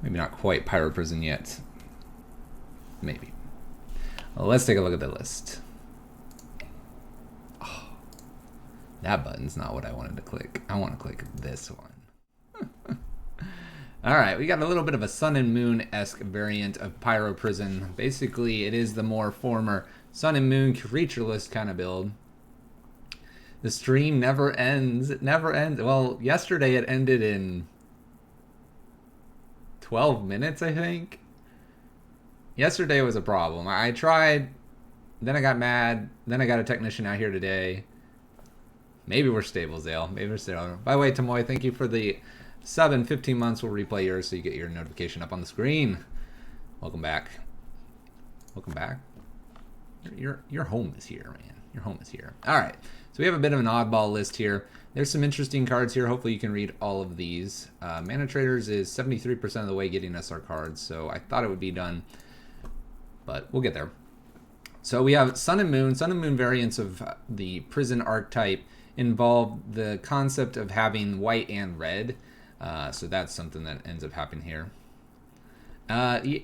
Maybe not quite Pyro Prison yet. Maybe. Well, let's take a look at the list. Oh, that button's not what I wanted to click. I want to click this one. Alright, we got a little bit of a Sun and Moon-esque variant of Pyro Prison. Basically, it is the more former Sun and Moon creatureless kind of build. The stream never ends. It never ends. Well, yesterday it ended in 12 minutes, I think. Yesterday was a problem. I tried, then I got mad, then I got a technician out here today. Maybe we're stable, Zale. Maybe we're stable. By the way, Tamoy, thank you for the sub. In 15 months, we'll replay yours so you get your notification up on the screen. Welcome back. Welcome back. Your home is here, man. Your home is here. All right. So we have a bit of an oddball list here. There's some interesting cards here. Hopefully you can read all of these. Mana Traders is 73% of the way getting us our cards, so I thought it would be done, but we'll get there. So we have Sun and Moon. Sun and Moon variants of the Prison archetype involve the concept of having white and red. So that's something that ends up happening here.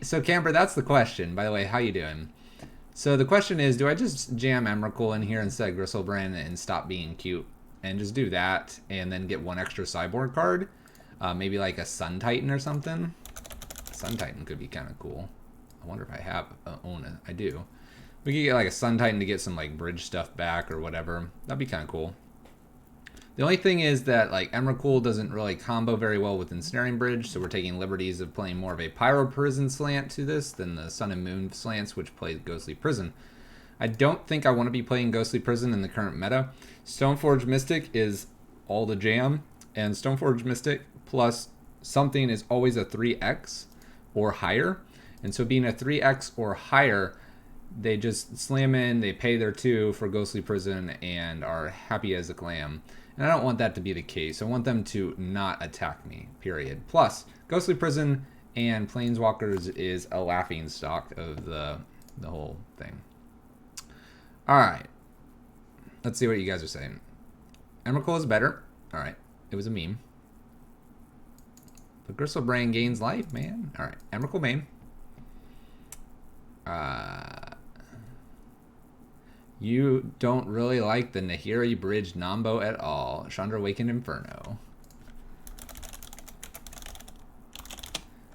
So Camper, that's the question. By the way, how you doing? So the question is, do I just jam Emrakul in here instead of Gristlebrand and stop being cute? And just do that and then get one extra sideboard card? Maybe like a Sun Titan or something? Sun Titan could be kind of cool. I wonder if I have own it. I do. We could get like a Sun Titan to get some like bridge stuff back or whatever. That'd be kind of cool. The only thing is that like Emrakul doesn't really combo very well with Ensnaring Bridge, so we're taking liberties of playing more of a Pyro Prison slant to this than the Sun and Moon slants, which play Ghostly Prison. I don't think I want to be playing Ghostly Prison in the current meta. Stoneforge Mystic is all the jam, and Stoneforge Mystic plus something is always a 3x or higher. And so being a 3x or higher, they just slam in, they pay their 2 for Ghostly Prison, and are happy as a clam. And I don't want that to be the case. I want them to not attack me, period. Plus, Ghostly Prison and Planeswalkers is a laughing stock of the whole thing. Alright. Let's see what you guys are saying. Emrakul is better. Alright. It was a meme. But Gristlebrand gains life, man. Alright. Emrakul main. You don't really like the Nahiri Bridge Nambo at all. Chandra Awakened Inferno.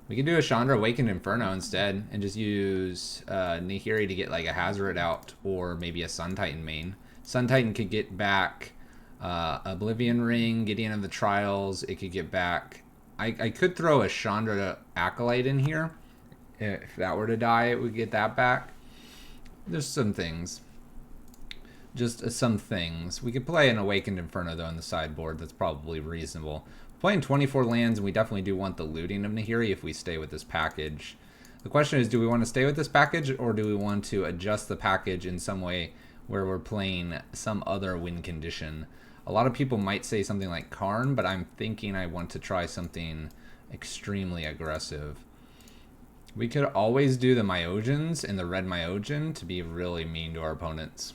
We could do a Chandra Awakened Inferno instead and just use Nahiri to get like a Hazoret out, or maybe a Sun Titan main. Sun Titan could get back Oblivion Ring, Gideon of the Trials. It could get back... I could throw a Chandra Acolyte in here. If that were to die, it would get that back. There's some things. Just some things. We could play an Awakened Inferno, though, on the sideboard. That's probably reasonable. Playing 24 lands, and we definitely do want the looting of Nahiri if we stay with this package. The question is, do we want to stay with this package, or do we want to adjust the package in some way where we're playing some other win condition? A lot of people might say something like Karn, but I'm thinking I want to try something extremely aggressive. We could always do the Myojins and the red Myojin to be really mean to our opponents.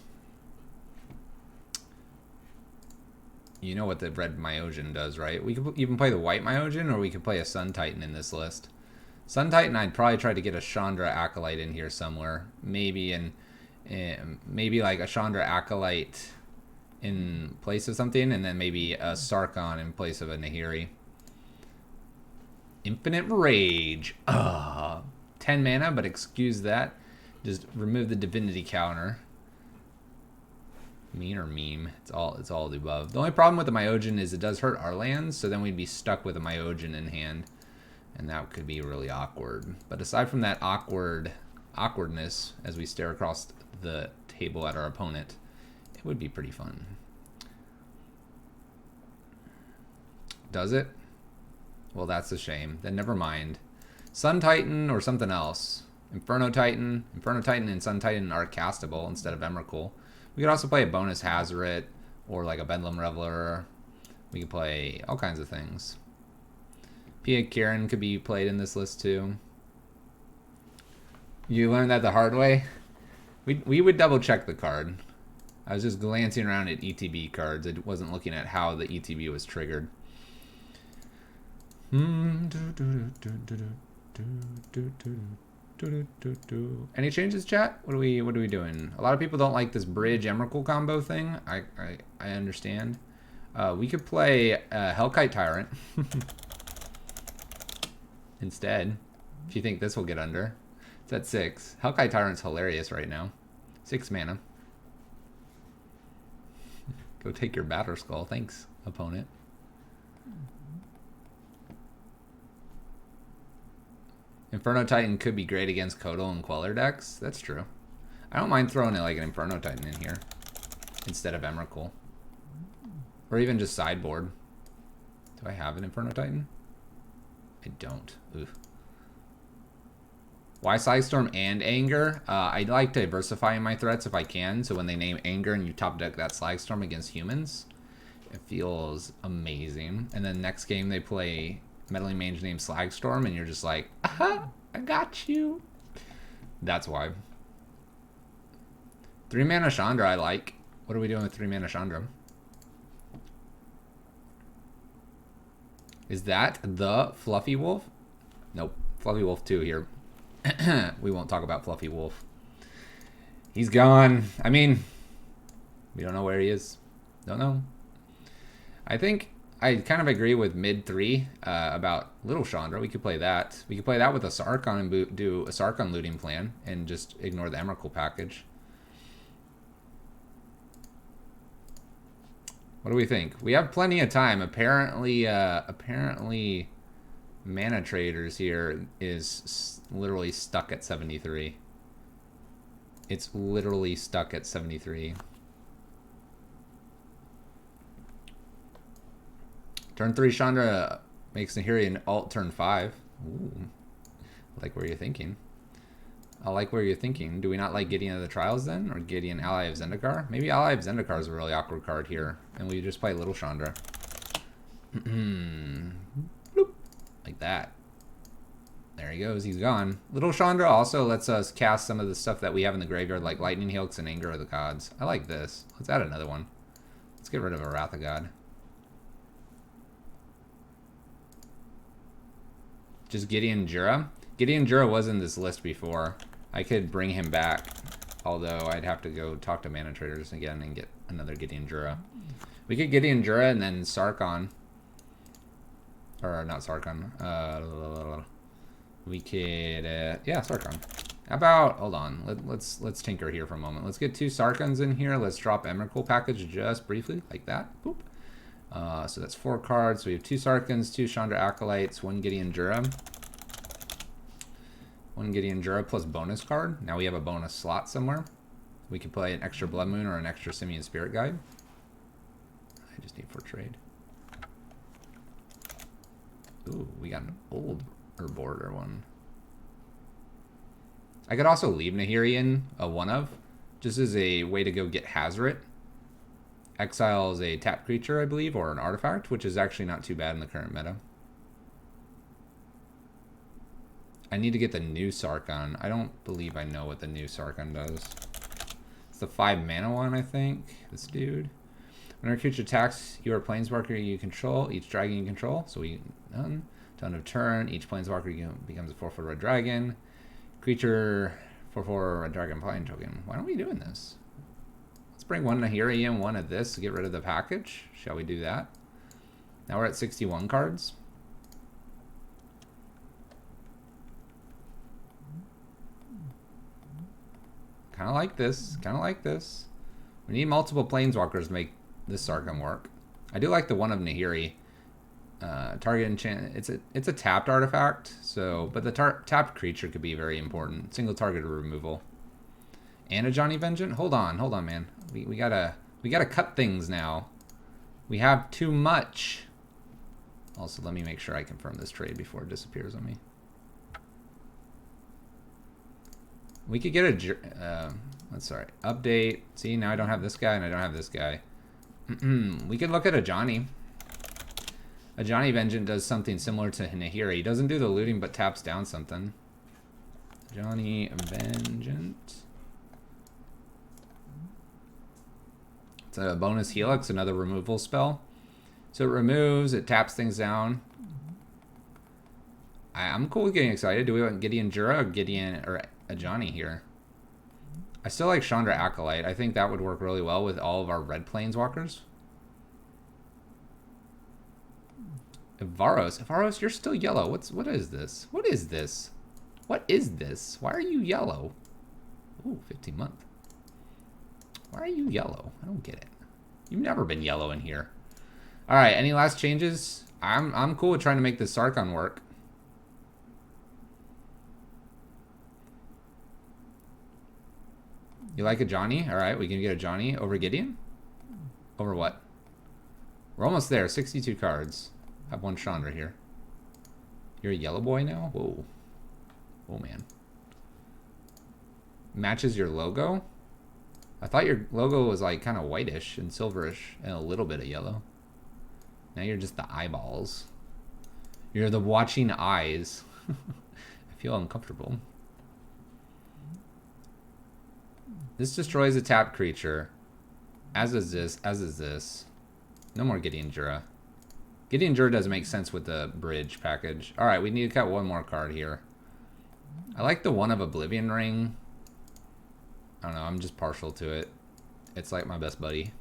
You know what the red Myojin does, right? We could even play the white Myojin, or we could play a Sun Titan in this list. Sun Titan, I'd probably try to get a Chandra Acolyte in here somewhere. Maybe maybe like a Chandra Acolyte in place of something, and then maybe a Sarkhan in place of a Nahiri. Infinite Rage. 10 mana, but excuse that. Just remove the divinity counter. Mean or meme? It's all the above. The only problem with the Myojin is it does hurt our lands, so then we'd be stuck with a Myojin in hand, and that could be really awkward. But aside from that awkwardness as we stare across the table at our opponent, it would be pretty fun. Does it? Well, that's a shame. Then never mind. Sun Titan or something else. Inferno Titan. Inferno Titan and Sun Titan are castable instead of Emrakul. We could also play a bonus Hazoret or like a Bedlam Reveler. We could play all kinds of things. Pia Kirin could be played in this list too. You learned that the hard way? We would double check the card. I was just glancing around at ETB cards. I wasn't looking at how the ETB was triggered. Any changes, chat? What are we doing? A lot of people don't like this bridge Emrakul combo thing. I understand. We could play Hellkite Tyrant instead. If you think this will get under. It's at 6. Hellkite Tyrant's hilarious right now. 6 mana. Go take your Batter Skull. Thanks, opponent. Inferno Titan could be great against Kodal and Queller decks. That's true. I don't mind throwing it like an Inferno Titan in here instead of Emrakul. Or even just sideboard. Do I have an Inferno Titan? I don't. Oof. Why Slagstorm and Anger? I like diversifying my threats if I can. So when they name Anger and you top deck that Slagstorm against humans, it feels amazing. And then next game they play Meddling Mage named Slagstorm and you're just like, aha, I got you. That's why. 3 mana Chandra I like. What are we doing with 3 mana Chandra? Is that the Fluffy Wolf? Nope. Fluffy Wolf 2 here. We won't talk about Fluffy Wolf. He's gone. I mean, we don't know where he is. Don't know. I think I kind of agree with mid 3 about Little Chandra. We could play that. We could play that with a Sarkhan and do a Sarkhan looting plan and just ignore the Emrakul package. What do we think? We have plenty of time. Apparently, Mana Traders here is literally stuck at 73. It's literally stuck at 73. Turn 3 Chandra makes Nahiri an alt turn 5. Ooh. I like where you're thinking. I like where you're thinking. Do we not like Gideon of the Trials then? Or Gideon Ally of Zendikar? Maybe Ally of Zendikar is a really awkward card here. And we just play Little Chandra. Bloop. Like that. There he goes. He's gone. Little Chandra also lets us cast some of the stuff that we have in the graveyard, like Lightning Helix and Anger of the Gods. I like this. Let's add another one. Let's get rid of a Wrath of God. Just Gideon Jura. Gideon Jura was in this list before. I could bring him back, although I'd have to go talk to Mana Traders again and get another Gideon Jura. We could Gideon Jura and then Sarkhan. Or not Sarkhan. We could, yeah, Sarkhan. How about, hold on, let's tinker here for a moment. Let's get 2 Sarkhans in here. Let's drop Emrakul package just briefly, like that. Boop. So that's 4 cards. So we have 2 Sarkhans, 2 Chandra Acolytes, 1 Gideon Jura. 1 Gideon Jura plus bonus card. Now we have a bonus slot somewhere. We could play an extra Blood Moon or an extra Simian Spirit Guide. I just need for trade. Ooh, we got an old border one. I could also leave Nahiri in a 1-of, just as a way to go get Hazoret. Exiles a tap creature, I believe, or an artifact, which is actually not too bad in the current meta. I need to get the new Sarkhan. I don't believe I know what the new Sarkhan does. It's the 5 mana one, I think. This dude. When our creature attacks your planeswalker you control, each dragon you control. So we done. Turn of turn, each planeswalker becomes a 4/4 red dragon. Creature 4/4 red dragon flying token. Why aren't we doing this? Let's bring 1 Nahiri in, 1 of this to get rid of the package. Shall we do that? Now we're at 61 cards. Kind of like this. Kind of like this. We need multiple planeswalkers to make this Sarkhan work. I do like the 1 of Nahiri. Target enchant. It's a tapped artifact. So, but the tapped creature could be very important. Single target removal. And Ajani Vengeance. Hold on, man. We gotta cut things now. We have too much. Also, let me make sure I confirm this trade before it disappears on me. We could get a, sorry, update. See, now I don't have this guy and I don't have this guy. We could look at Ajani. Ajani Vengeance does something similar to Nahiri. He doesn't do the looting, but taps down something. Ajani Vengeance. It's a bonus Helix, another removal spell. So it removes, it taps things down. I'm cool with getting excited. Do we want Gideon Jura or Gideon or Ajani here? I still like Chandra Acolyte. I think that would work really well with all of our red planeswalkers. Varos, you're still yellow. What is this? What is this? What is this? Why are you yellow? Ooh, 15 month. Why are you yellow? I don't get it. You've never been yellow in here. All right, any last changes? I'm cool with trying to make this Sarkhan work. You like a Johnny? All right, we can get a Johnny over Gideon. Over what? We're almost there. 62 cards. I have one Chandra here. You're a yellow boy now? Whoa. Oh, man. Matches your logo? I thought your logo was like kind of whitish and silverish and a little bit of yellow. Now you're just the eyeballs. You're the watching eyes. I feel uncomfortable. This destroys a tapped creature. As is this. As is this. No more Gideon Jura. Gideon Jura doesn't make sense with the bridge package. Alright, we need to cut one more card here. I like the one of Oblivion Ring. I don't know, I'm just partial to it. It's like my best buddy.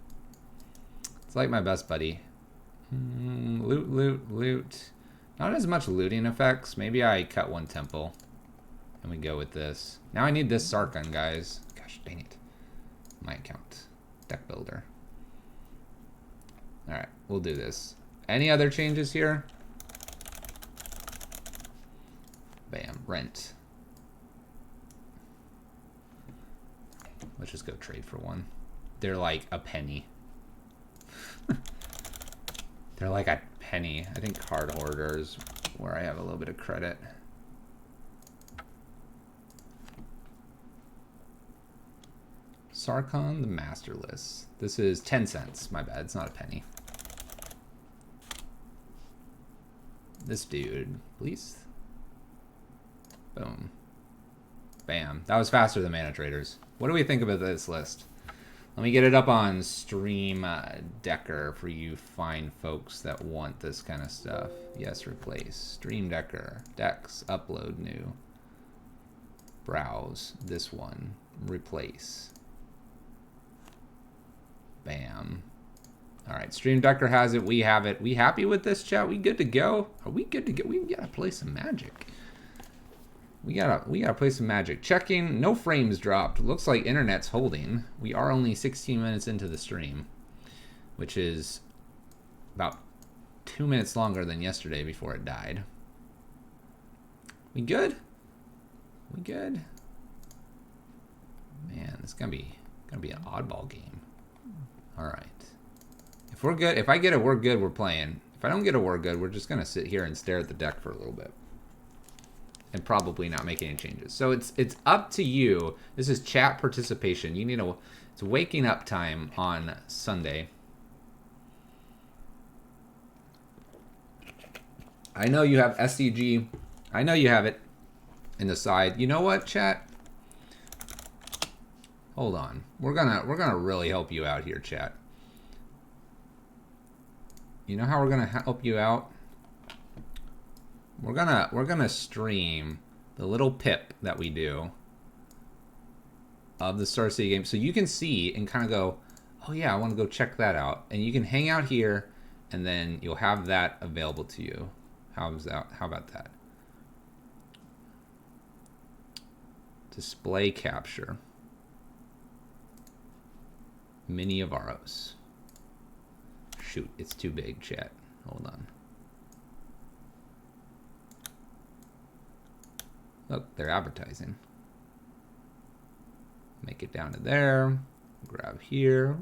It's like my best buddy. Loot, loot, loot. Not as much looting effects. Maybe I cut one temple. And we go with this. Now I need this Sarkhan, guys. Gosh, dang it. My account. Deck builder. Alright, we'll do this. Any other changes here? Bam, rent. Let's just go trade for one. They're like a penny. They're like a penny. I think Card Hoarder is where I have a little bit of credit. Sarkhan the Masterless. This is 10 cents. My bad. It's not a penny. This dude, please. Boom. Bam. That was faster than Mana Traders. What do we think about this list? Let me get it up on Stream Decker for you fine folks that want this kind of stuff. Yes, replace. Stream Decker. Decks. Upload new. Browse. This one. Replace. Bam. Alright, Stream Decker has it. We have it. We happy with this, chat? We good to go? Are we good to go? We gotta play some Magic. We gotta play some Magic. Checking. No frames dropped. Looks like internet's holding. We are only 16 minutes into the stream, which is about 2 minutes longer than yesterday before it died. We good? We good? Man, it's gonna be an oddball game. All right. If we're good, if I get a we're good, we're playing. If I don't get a we're good, we're just gonna sit here and stare at the deck for a little bit. And probably not make any changes. So it's up to you. This is chat participation. You need it's waking up time on Sunday. I know you have SCG. I know you have it in the side. You know what, chat? Hold on. We're gonna really help you out here, chat. You know how we're gonna help you out? We're gonna stream the little pip that we do of the Star City game, so you can see and kind of go, oh yeah, I want to go check that out, and you can hang out here, and then you'll have that available to you. How's that? How about that? Display capture. Mini Avaros. Shoot, it's too big, chat. Hold on. Look, they're advertising. Make it down to there. Grab here.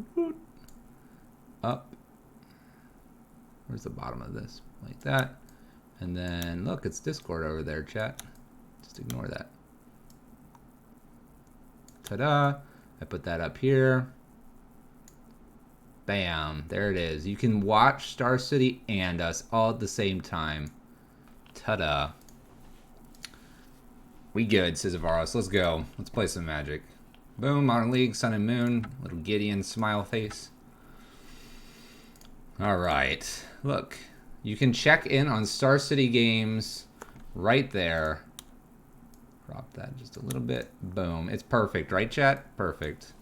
Up. Where's the bottom of this? Like that. And then, look, it's Discord over there, chat. Just ignore that. Ta-da. I put that up here. Bam. There it is. You can watch Star City and us all at the same time. Ta-da. We good, says Avaros. Let's go. Let's play some Magic. Boom, Modern League, Sun and Moon. Little Gideon smile face. Alright. Look. You can check in on Star City games right there. Drop that just a little bit. Boom. It's perfect, right, chat? Perfect.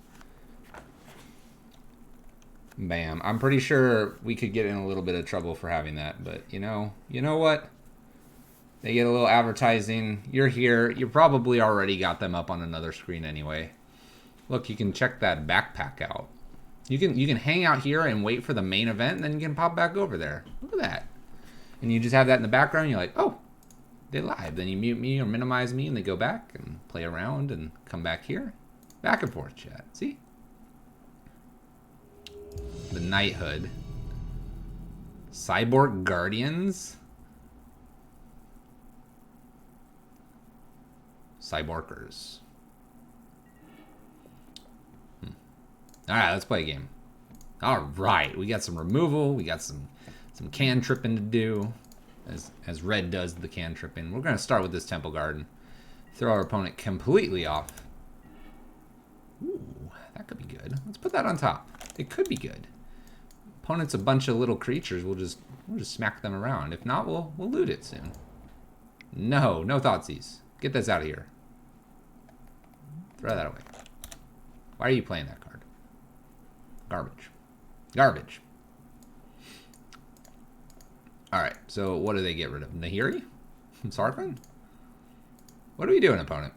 Bam. I'm pretty sure we could get in a little bit of trouble for having that, but you know what? They get a little advertising. You're here. You probably already got them up on another screen anyway. Look, you can check that backpack out. You can hang out here and wait for the main event, and then you can pop back over there. Look at that. And you just have that in the background. You're like, oh, they live. Then you mute me or minimize me, and they go back and play around and come back here. Back and forth, chat. See? The Knighthood. Cyborg Guardians. Cyborgers. Alright, let's play a game. Alright, we got some removal. We got some cantripping to do. As Red does the cantripping. We're going to start with this Temple Garden. Throw our opponent completely off. Ooh, that could be good. Let's put that on top. It could be good. Opponent's a bunch of little creatures. We'll just smack them around. If not, we'll loot it soon. No Thoughtseize. Get this out of here. Throw that away. Why are you playing that card? Garbage. Garbage. Alright, so what do they get rid of? Nahiri? Sarkhan? What are we doing, opponent?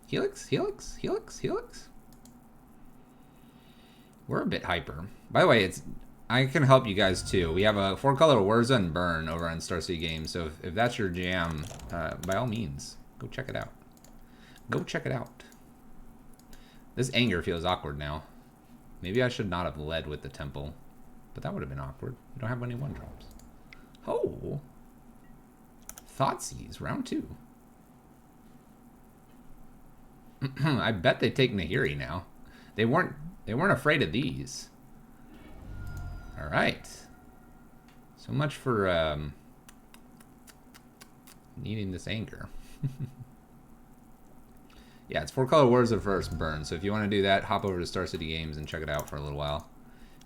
Helix? Helix? Helix? Helix? We're a bit hyper. By the way, I can help you guys too. We have a 4-color Urza and Burn over on Star City Games, so if that's your jam, by all means, go check it out. Go check it out. This anger feels awkward now. Maybe I should not have led with the Temple, but that would have been awkward. We don't have any 1-drops. Oh! Thoughtseize, round 2. I bet they take Nahiri now. They weren't afraid of these. All right. So much for needing this anger. Yeah, it's 4-color Urza first Burn. So if you want to do that, hop over to Star City Games and check it out for a little while.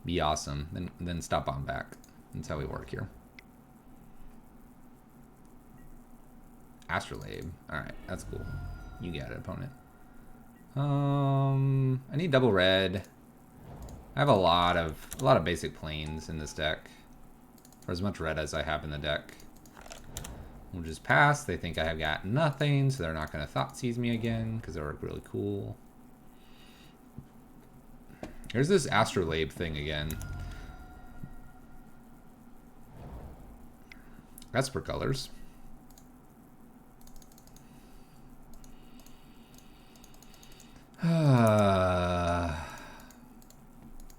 Be awesome. Then stop on back. That's how we work here. Astrolabe. All right, that's cool. You got it, opponent. I need double red. I have a lot of basic planes in this deck. For as much red as I have in the deck. We'll just pass. They think I have got nothing, so they're not going to Thoughtseize me again, because they work really cool. Here's this Astrolabe thing again. Esper colors.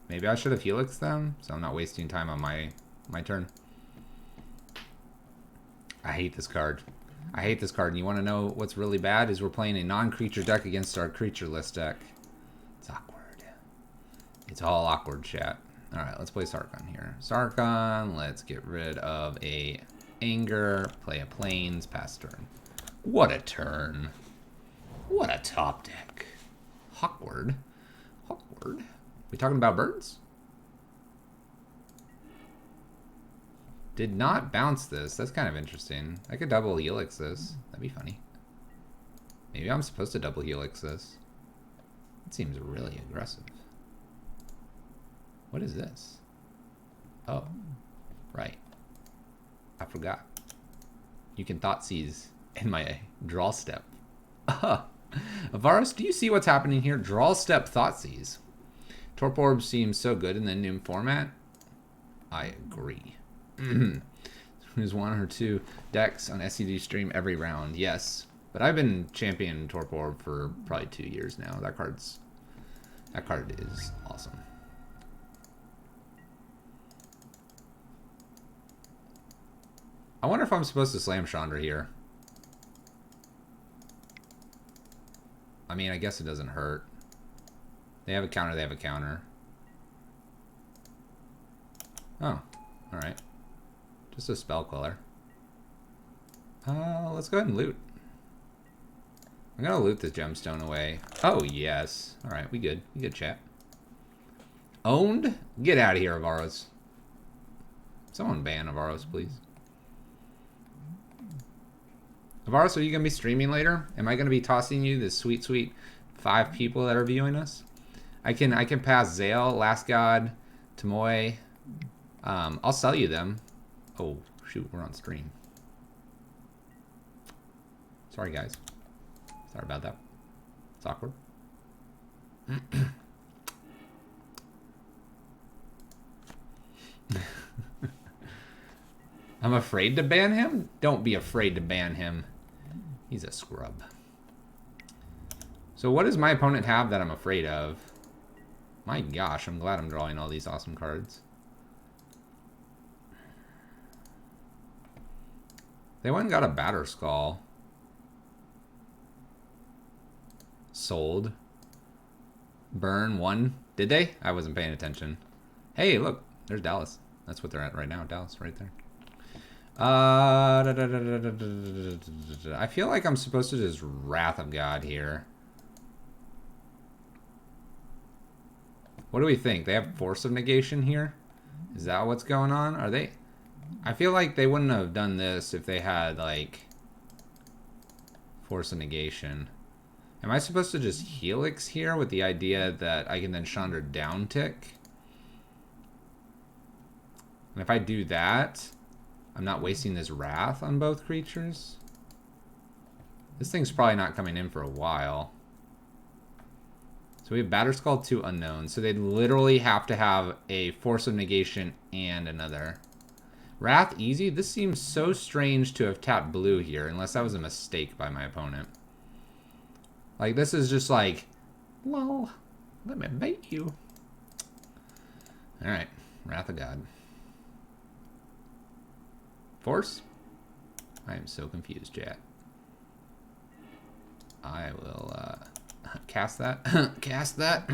Maybe I should have Helixed them, so I'm not wasting time on my turn. I hate this card. I hate this card, and you want to know what's really bad? Is we're playing a non-creature deck against our creatureless deck. It's awkward. It's all awkward, chat. Alright, let's play Sarkhan here. Sarkhan, let's get rid of a anger, play a plains, pass turn. What a turn. What a top deck. Awkward. Awkward. We talking about birds? Did not bounce this. That's kind of interesting. I could double helix this. That'd be funny. Maybe I'm supposed to double helix this. It seems really aggressive. What is this? Oh, right. I forgot. You can Thoughtseize in my draw step. Avaros, do you see what's happening here? Draw step Thoughtseize. Torp Orb seems so good in the new format. I agree. There's 1 or 2 decks on SCG stream every round. Yes, but I've been championing Torp Orb for probably 2 years now. That card is awesome. I wonder if I'm supposed to slam Chandra here. I mean, I guess it doesn't hurt. They have a counter, they have a counter. Oh, alright. Just a spell queller. Let's go ahead and loot. I'm gonna loot this gemstone away. Oh, yes. Alright, we good. We good, chat. Owned? Get out of here, Avaros. Someone ban Avaros, please. Avaros, are you going to be streaming later? Am I going to be tossing you the sweet, sweet 5 people that are viewing us? I can pass Zale, Last God, Tomoy. I'll sell you them. Oh, shoot, we're on stream. Sorry, guys. Sorry about that. It's awkward. I'm afraid to ban him? Don't be afraid to ban him. He's a scrub. So what does my opponent have that I'm afraid of? My gosh, I'm glad I'm drawing all these awesome cards. They went and got a Batter Skull. Sold. Burn 1. Did they? I wasn't paying attention. Hey, look. There's Dallas. That's what they're at right now. Dallas, right there. I feel like I'm supposed to just Wrath of God here. What do we think? They have Force of Negation here? Is that what's going on? Are they... I feel like they wouldn't have done this if they had, like, Force of Negation. Am I supposed to just Helix here with the idea that I can then Chandra down tick? And if I do that, I'm not wasting this Wrath on both creatures. This thing's probably not coming in for a while. So we have Batterskull, 2 unknowns. So they'd literally have to have a Force of Negation and another. Wrath easy? This seems so strange to have tapped blue here, unless that was a mistake by my opponent. Like, this is just like, well, let me bait you. Alright, Wrath of God. Force? I am so confused, chat. I will cast that. Cast that.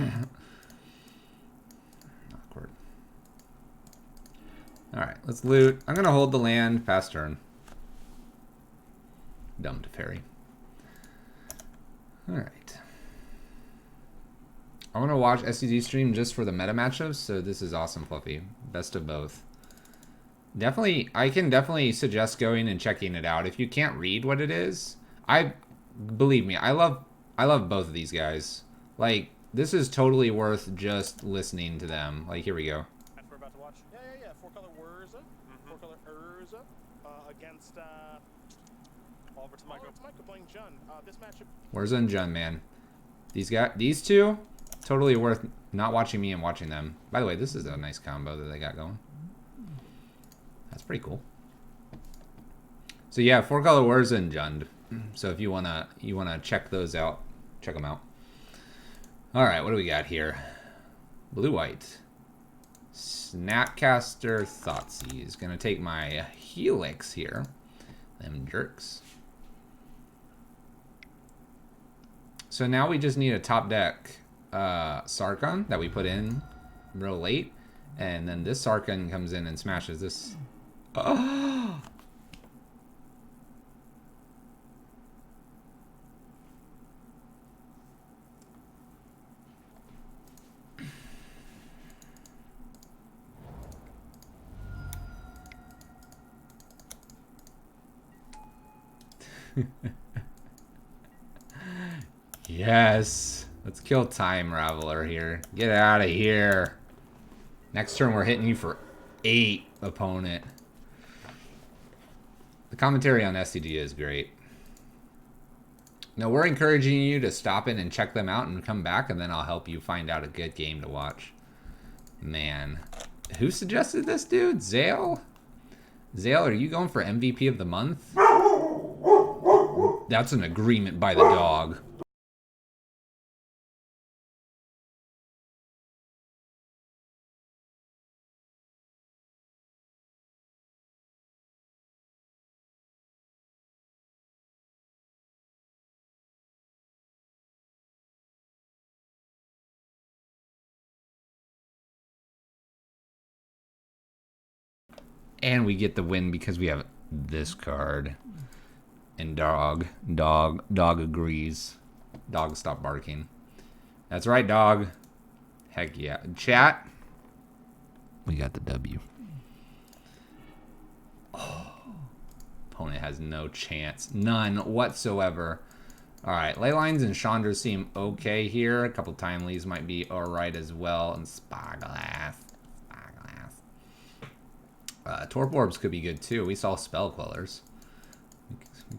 Awkward. Alright, let's loot. I'm going to hold the land past turn. Dumb to fairy. Alright. I want to watch SCG stream just for the meta matchups, so this is awesome, Fluffy. Best of both. Definitely, I can definitely suggest going and checking it out. If you can't read what it is, believe me, I love both of these guys. Like, this is totally worth just listening to them. Like, here we go. We're about to watch. Yeah. 4-color Urza. 4-color Urza against Oliver Tamaiko playing Jun. This matchup. Urza and Jun, man. These two, totally worth not watching me and watching them. By the way, this is a nice combo that they got going. That's pretty cool. So yeah, 4-color Urza and Jund. So if you wanna check those out, check them out. All right, what do we got here? Blue-white. Snapcaster Thoughtseize is gonna take my Helix here. Them jerks. So now we just need a top deck Sarkhan that we put in real late, and then this Sarkhan comes in and smashes this. Oh! Yes. Let's kill Time Raveler here. Get out of here. Next turn we're hitting you for 8, opponent. The commentary on SCG is great. No, we're encouraging you to stop in and check them out and come back, and then I'll help you find out a good game to watch. Man. Who suggested this, dude? Zale? Zale, are you going for MVP of the month? That's an agreement by the dog. And we get the win because we have this card. And dog agrees. Dog, stop barking. That's right, dog. Heck yeah. Chat. We got the W. Oh, opponent has no chance. None whatsoever. Alright, ley lines and Chandra seem okay here. A couple timelies might be alright as well. And Spyglass. Torp Orbs could be good too. We saw Spell Quellers.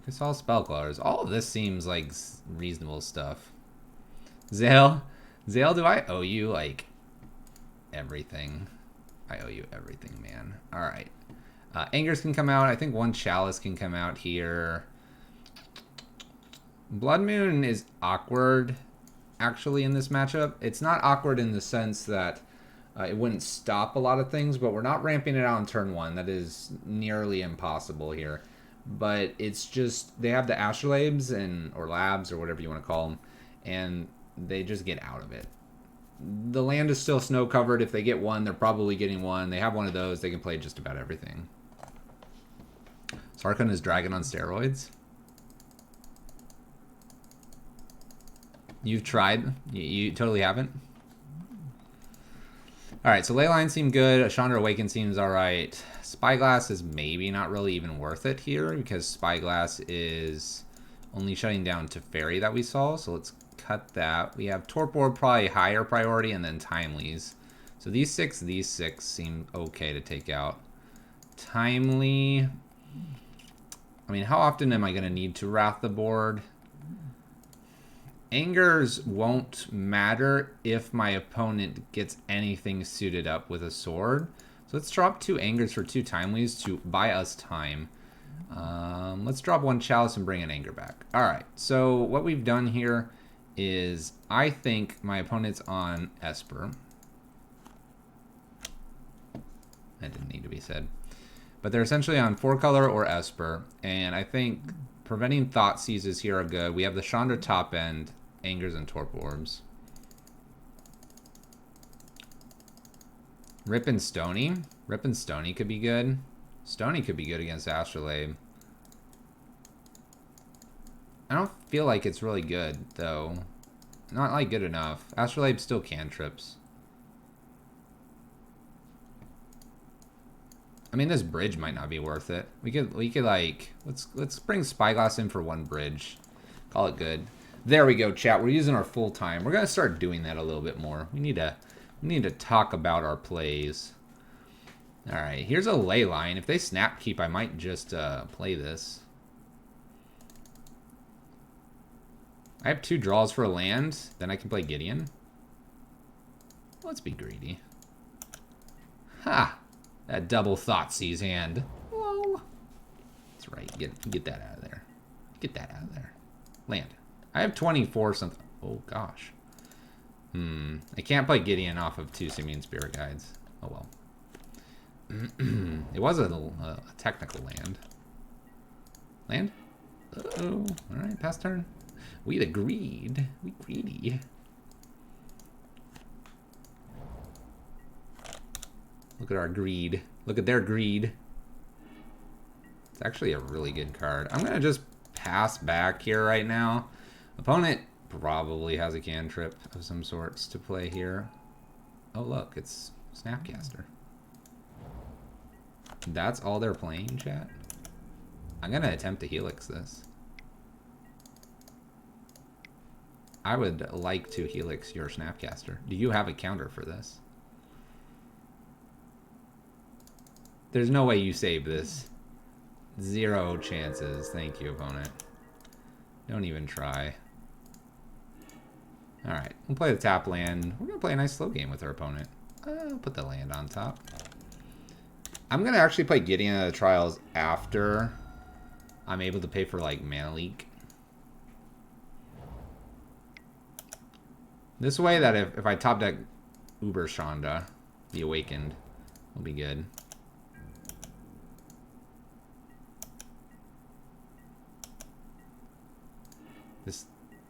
We saw Spell Quellers. All of this seems like reasonable stuff. Zale, do I owe you like everything? I owe you everything, man. Alright. Angers can come out. I think one Chalice can come out here. Blood Moon is awkward, actually, in this matchup. It's not awkward in the sense that it wouldn't stop a lot of things, but we're not ramping it out on turn 1. That is nearly impossible here. But it's just, they have the Astrolabes, or Labs, or whatever you want to call them, and they just get out of it. The land is still snow-covered. If they get one, they're probably getting one. They have one of those. They can play just about everything. Sarkhan is Dragon on steroids. You've tried. You totally haven't. Alright, so Leyline seem good. Chandra Awaken seems alright. Spyglass is maybe not really even worth it here because Spyglass is only shutting down Teferi that we saw. So let's cut that. We have Torp Orb probably higher priority and then Timelies. So these six seem okay to take out. Timely. I mean, how often am I going to need to Wrath the board? Angers won't matter if my opponent gets anything suited up with a sword. So let's drop 2 Angers for 2 Timelies to buy us time. Let's drop 1 Chalice and bring an Anger back. Alright, so what we've done here is I think my opponent's on Esper. That didn't need to be said. But they're essentially on 4-color or Esper. And I think preventing Thought Seizes here are good. We have the Chandra top end, Angers, and Torp Orbs. Rip and Stony. Rip and Stony could be good. Stony could be good against Astrolabe. I don't feel like it's really good, though. Not, like, good enough. Astrolabe still cantrips. I mean, this bridge might not be worth it. We could like, let's bring Spyglass in for 1 bridge. Call it good. There we go, chat. We're using our full time. We're gonna start doing that a little bit more. We need to talk about our plays. All right, here's a ley line. If they snap keep, I might just play this. I have 2 draws for a land. Then I can play Gideon. Let's be greedy. Ha! That double Thoughtseize hand. Whoa. That's right. Get that out of there. Get that out of there. Land. I have 24 something. Oh, gosh. I can't play Gideon off of 2 Simian Spirit Guides. Oh, well. It was a technical land. Land? Uh-oh. Alright, pass turn. We agreed. We greedy. Look at our greed. Look at their greed. It's actually a really good card. I'm going to just pass back here right now. Opponent probably has a cantrip of some sorts to play here. Oh, look. It's Snapcaster. That's all they're playing, chat? I'm going to attempt to Helix this. I would like to Helix your Snapcaster. Do you have a counter for this? There's no way you save this. 0 chances. Thank you, opponent. Don't even try. Alright, we'll play the tap land. We're going to play a nice slow game with our opponent. I'll put the land on top. I'm going to actually play Gideon at the Trials after I'm able to pay for, like, Mana Leak. This way that if I top deck Uber Chandra, the Awakened, will be good.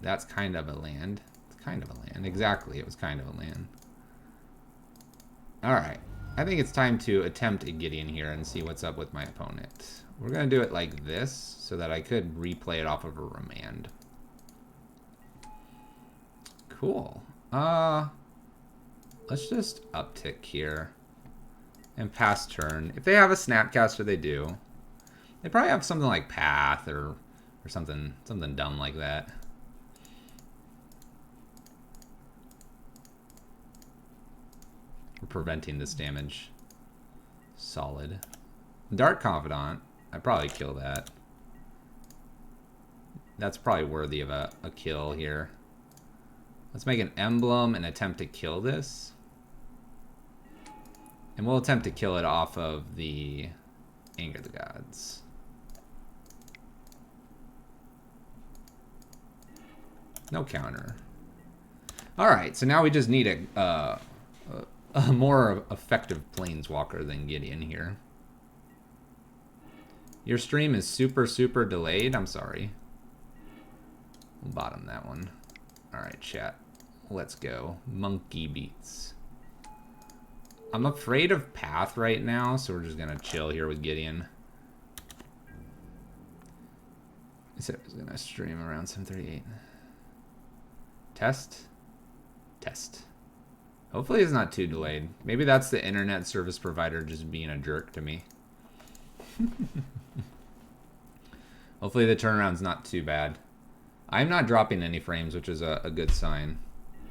That's kind of a land. It's kind of a land. Exactly, it was kind of a land. Alright. I think it's time to attempt a Gideon here and see what's up with my opponent. We're going to do it like this so that I could replay it off of a Remand. Cool. Let's just uptick here and pass turn. If they have a Snapcaster, they do. They probably have something like Path or something dumb like that. We're preventing this damage. Solid. Dark Confidant. I'd probably kill that. That's probably worthy of a kill here. Let's make an emblem and attempt to kill this. And we'll attempt to kill it off of the Anger of the Gods. No counter. Alright, so now we just need a more effective planeswalker than Gideon here. Your stream is super delayed. I'm sorry. We'll bottom that one. Alright, chat. Let's go. Monkey beats. I'm afraid of Path right now, so we're just gonna chill here with Gideon. I said I was gonna stream around 7:38. Test? Test. Hopefully it's not too delayed. Maybe that's the internet service provider just being a jerk to me. Hopefully the turnaround's not too bad. I'm not dropping any frames, which is a good sign.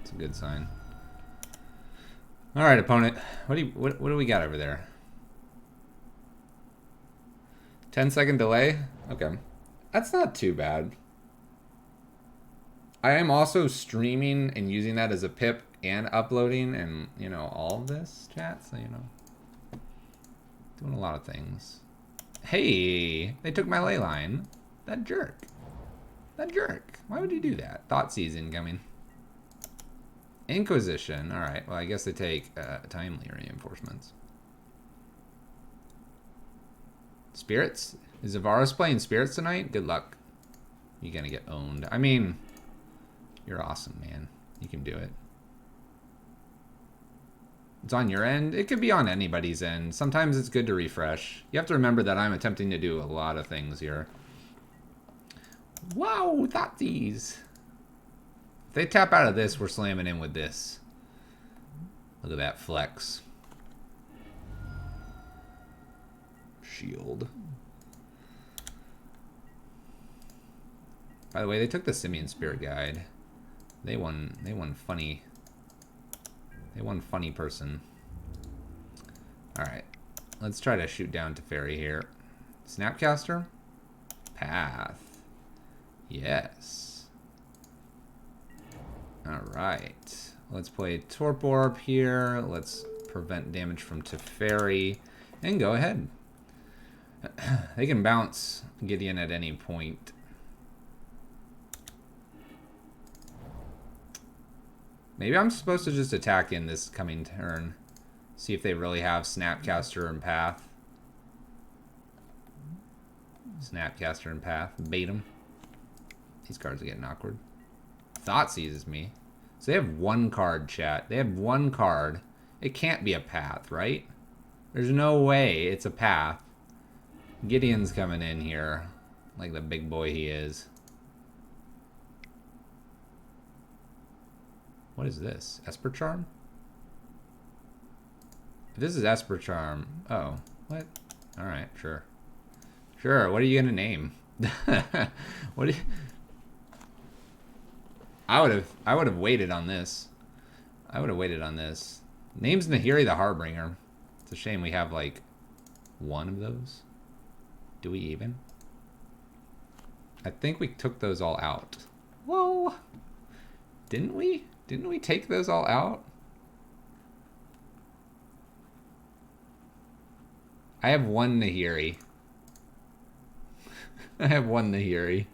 It's a good sign. Alright, opponent. What do we got over there? 10-second delay? Okay. That's not too bad. I am also streaming and using that as a pip and uploading and, you know, all of this, chat. So, you know, doing a lot of things. Hey, they took my ley line. That jerk. That jerk. Why would you do that? Thoughtseize incoming. Inquisition. Alright, well, I guess they take timely reinforcements. Spirits? Is Zavaros playing Spirits tonight? Good luck. You're gonna get owned. I mean, you're awesome, man. You can do it. It's on your end. It could be on anybody's end. Sometimes it's good to refresh. You have to remember that I'm attempting to do a lot of things here. Wow, Thoughtseize. If they tap out of this, we're slamming in with this. Look at that flex. Shield. By the way, they took the Simian Spirit Guide. They won funny. They won funny person. Alright. Let's try to shoot down to Fairy here. Snapcaster? Path. Yes. Alright. Let's play Torp Orb here. Let's prevent damage from Teferi. And go ahead. They can bounce Gideon at any point. Maybe I'm supposed to just attack in this coming turn. See if they really have Snapcaster and Path. Snapcaster and Path. Bait them. These cards are getting awkward. Thoughtseizes me. So they have one card, chat. They have one card. It can't be a Path, right? There's no way it's a Path. Gideon's coming in here like the big boy he is. What is this? Esper Charm? If this is Esper Charm... Oh, what? Alright, sure. Sure, what are you gonna name? What do you... I would have waited on this. I would have waited on this. Name's Nahiri the Harbinger. It's a shame we have like one of those. Do we even? I think we took those all out. Whoa! Didn't we? Didn't we take those all out? I have one Nahiri. I have one Nahiri.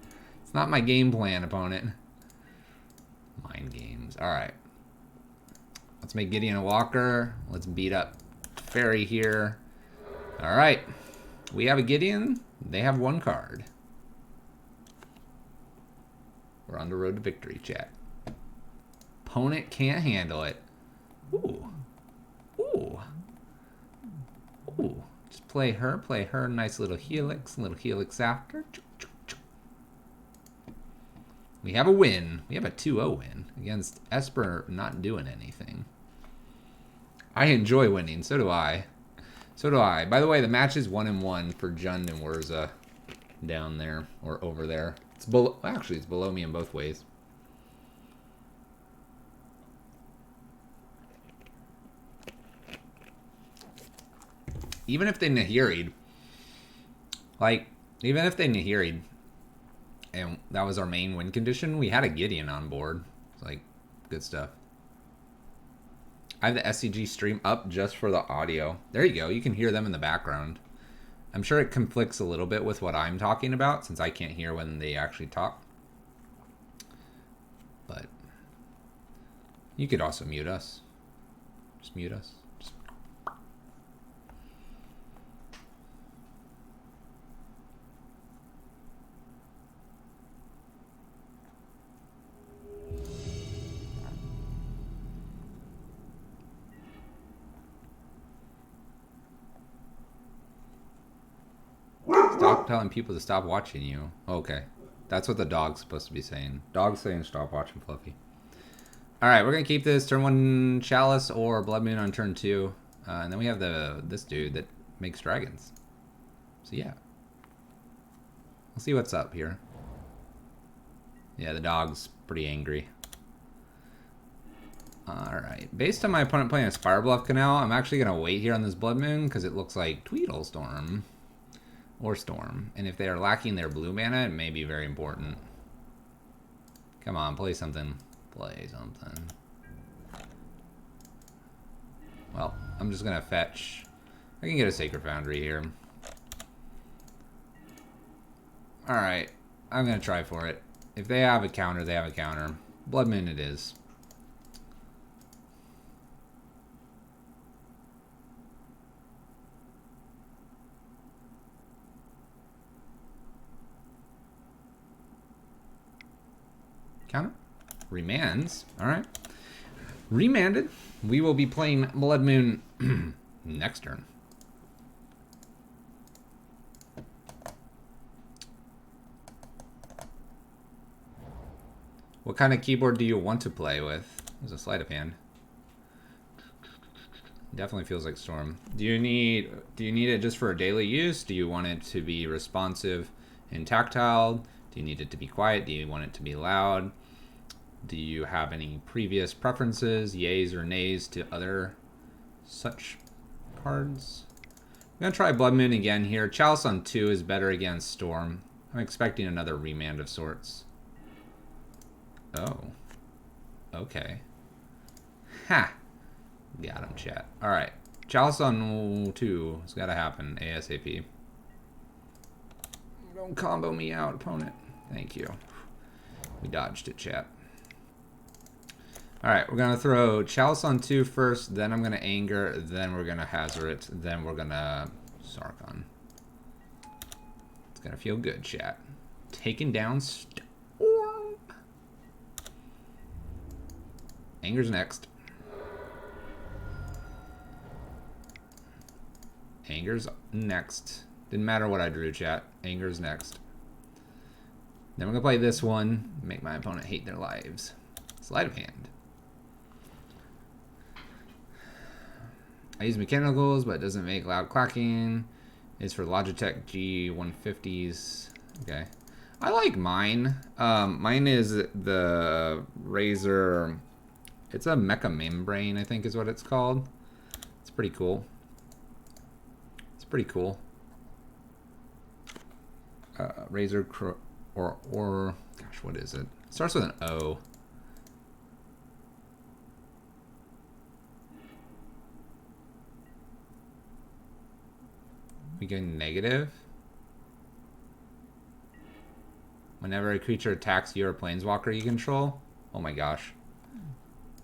It's not my game plan, opponent. Mind games. Alright. Let's make Gideon a walker. Let's beat up Fairy here. Alright. We have a Gideon. They have one card. We're on the road to victory, chat. Opponent can't handle it. Ooh. Ooh. Ooh. Just play her. Play her. Nice little helix. Little helix after. We have a win. We have a 2-0 win against Esper not doing anything. I enjoy winning. So do I. So do I. By the way, the match is 1-1 for Jund and Wurza. down there or over there. It's below. Actually, it's below me in both ways. Even if they Nahiri'd, like, even if they Nahiri'd, and that was our main win condition, we had a Gideon on board. It's like, good stuff. I have the SCG stream up just for the audio. There you go. You can hear them in the background. I'm sure it conflicts a little bit with what I'm talking about since I can't hear when they actually talk. But you could also mute us. Just mute us. Stop telling people to stop watching you. Okay. That's what the dog's supposed to be saying. Dog's saying stop watching Fluffy. Alright, we're going to keep this turn 1 Chalice or Blood Moon on turn 2. And then we have this dude that makes dragons. So yeah. We'll see what's up here. Yeah, the dog's pretty angry. Alright. Based on my opponent playing a Spirebluff Canal, I'm actually going to wait here on this Blood Moon because it looks like Tweedlestorm. Or Storm. And if they are lacking their blue mana, it may be very important. Come on, play something. Play something. Well, I'm just going to fetch. I can get a Sacred Foundry here. Alright, I'm going to try for it. If they have a counter, they have a counter. Blood Moon it is. Counter. Remands. Alright. Remanded. We will be playing Blood Moon next turn. What kind of keyboard do you want to play with? There's a sleight of hand. Definitely feels like Storm. Do you need it just for a daily use? Do you want it to be responsive and tactile? Do you need it to be quiet? Do you want it to be loud? Do you have any previous preferences, yays or nays to other such cards? I'm going to try Blood Moon again here. Chalice on 2 is better against Storm. I'm expecting another remand of sorts. Oh. Okay. Ha! Got him, chat. Alright. Chalice on 2 has got to happen ASAP. Don't combo me out, opponent. Thank you. We dodged it, chat. Alright, we're going to throw Chalice on 2 first, then I'm going to Anger, then we're going to Hazoret, then we're going to Sarkhan. It's going to feel good, chat. Taking down Storm. Anger's next. Anger's next. Didn't matter what I drew, chat. Anger's next. Then we're going to play this one, make my opponent hate their lives. Sleight of hand. I use mechanicals, but it doesn't make loud clacking. It's for Logitech G150s. Okay. I like mine. Mine is the Razer. It's a Mecha Membrane, I think is what it's called. It's pretty cool. It's pretty cool. Razer or gosh, what is it? It starts with an O. We go negative. Whenever a creature attacks you or planeswalker you control. Oh my gosh.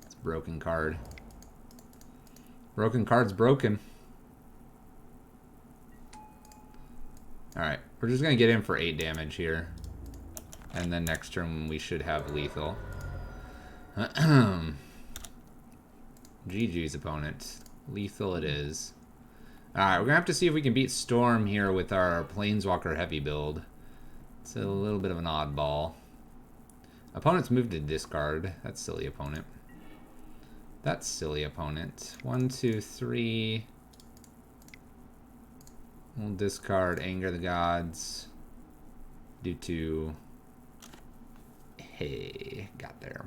It's a broken card. Broken card's broken. Alright, we're just going to get in for 8 damage here. And then next turn we should have lethal. GG's opponent. Lethal it is. Alright, we're going to have to see if we can beat Storm here with our Planeswalker heavy build. It's a little bit of an oddball. Opponent's moved to discard. That's silly, opponent. That's silly, opponent. 1, 2, 3. We'll discard Anger the Gods. due to... Hey, got there.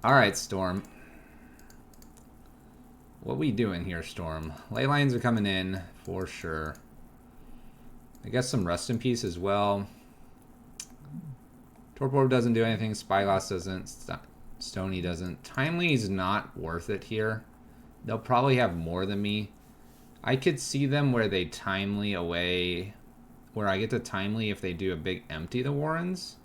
Alright, Storm. What we doing here, Storm? Ley lines are coming in, for sure. I guess some Rest in Peace as well. Torp Orb doesn't do anything. Spyglass doesn't. Stony doesn't. Timely is not worth it here. They'll probably have more than me. I could see them where they Timely away. Where I get to Timely if they do a big empty the Warrens.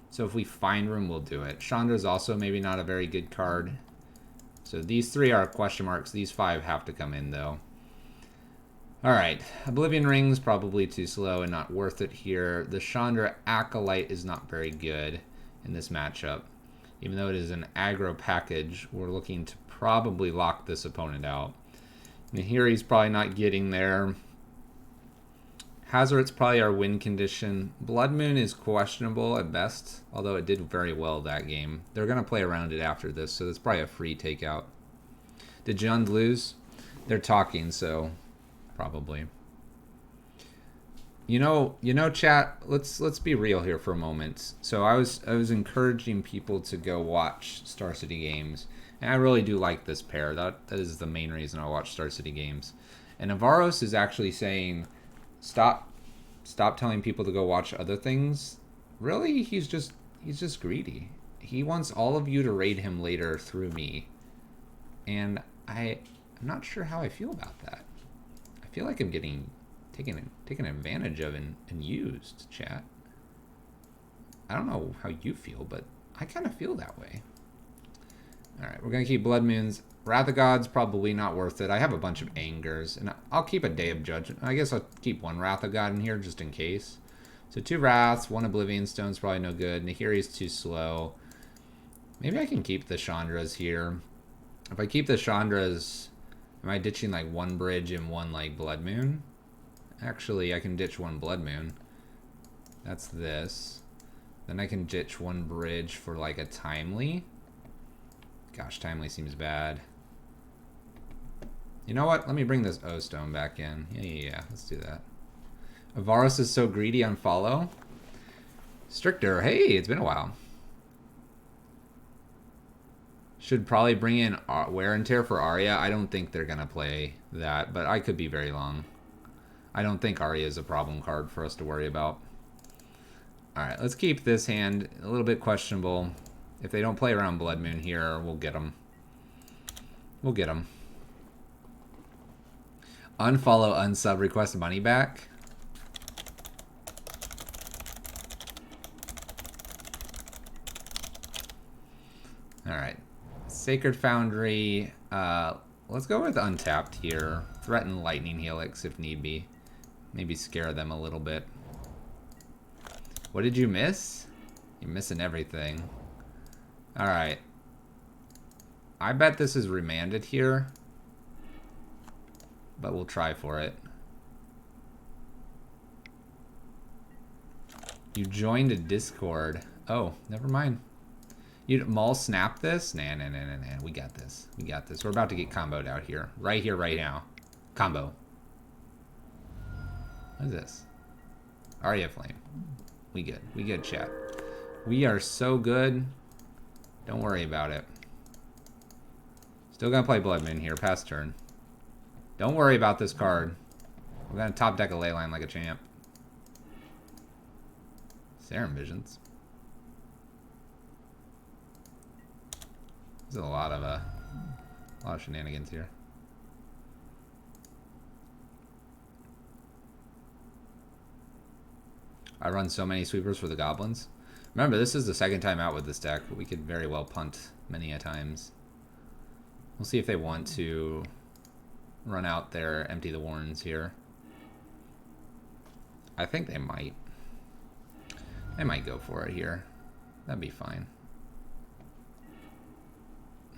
So if we find room, we'll do it. Chandra's also maybe not a very good card. So these 3 are question marks. These 5 have to come in, though. Alright. Oblivion Ring's probably too slow and not worth it here. The Chandra Acolyte is not very good in this matchup. Even though it is an aggro package, we're looking to probably lock this opponent out. Nahiri's probably not getting there. Hazoret's probably our win condition. Blood Moon is questionable at best, although it did very well that game. They're going to play around it after this, so it's probably a free takeout. Did Jund lose? They're talking, so probably. You know, chat. Let's be real here for a moment. So I was encouraging people to go watch Star City games, and I really do like this pair. That is the main reason I watch Star City games. And Avaros is actually saying, stop telling people to go watch other things. Really, he's just greedy. He wants all of you to raid him later through me, and I'm not sure how I feel about that. I feel like I'm getting taken advantage of and used, chat. I don't know how you feel, but I kind of feel that way. Alright, we're going to keep Blood Moons. Wrath of God's probably not worth it. I have a bunch of Angers, and I'll keep a Day of Judgment. I guess I'll keep 1 Wrath of God in here just in case. So 2 Wraths, 1 Oblivion Stone's probably no good. Nahiri's too slow. Maybe I can keep the Chandras here. If I keep the Chandras, am I ditching like 1 Bridge and 1 like Blood Moon? Actually, I can ditch 1 Blood Moon. That's this. Then I can ditch 1 Bridge for like a Timely. Gosh, Timely seems bad. You know what? Let me bring this O Stone back in. Yeah, let's do that. Avaros is so greedy on follow. Stricter, hey, it's been a while. Should probably bring in Wear and Tear for Arya. I don't think they're going to play that, but I could be very wrong. I don't think Arya is a problem card for us to worry about. Alright, let's keep this hand a little bit questionable. If they don't play around Blood Moon here, we'll get them. We'll get them. Unfollow, unsub, request money back. Alright. Sacred Foundry. Let's go with untapped here. Threaten Lightning Helix if need be. Maybe scare them a little bit. What did you miss? You're missing everything. Alright. I bet this is remanded here. But we'll try for it. You joined a Discord. Oh, never mind. You Maul snap this? Nah. We got this. We got this. We're about to get comboed out here. Right here, right now. Combo. What is this? Arya Flame. We good. We good, chat. We are so good. Don't worry about it. Still gonna play Blood Moon here. Past turn. Don't worry about this card. We're gonna top deck a Leyline like a champ. Serum Visions. There's a lot of shenanigans here. I run so many sweepers for the goblins. Remember, this is the second time out with this deck. We could very well punt many a times. We'll see if they want to run out there, empty the Warrens here. I think they might. They might go for it here. That'd be fine.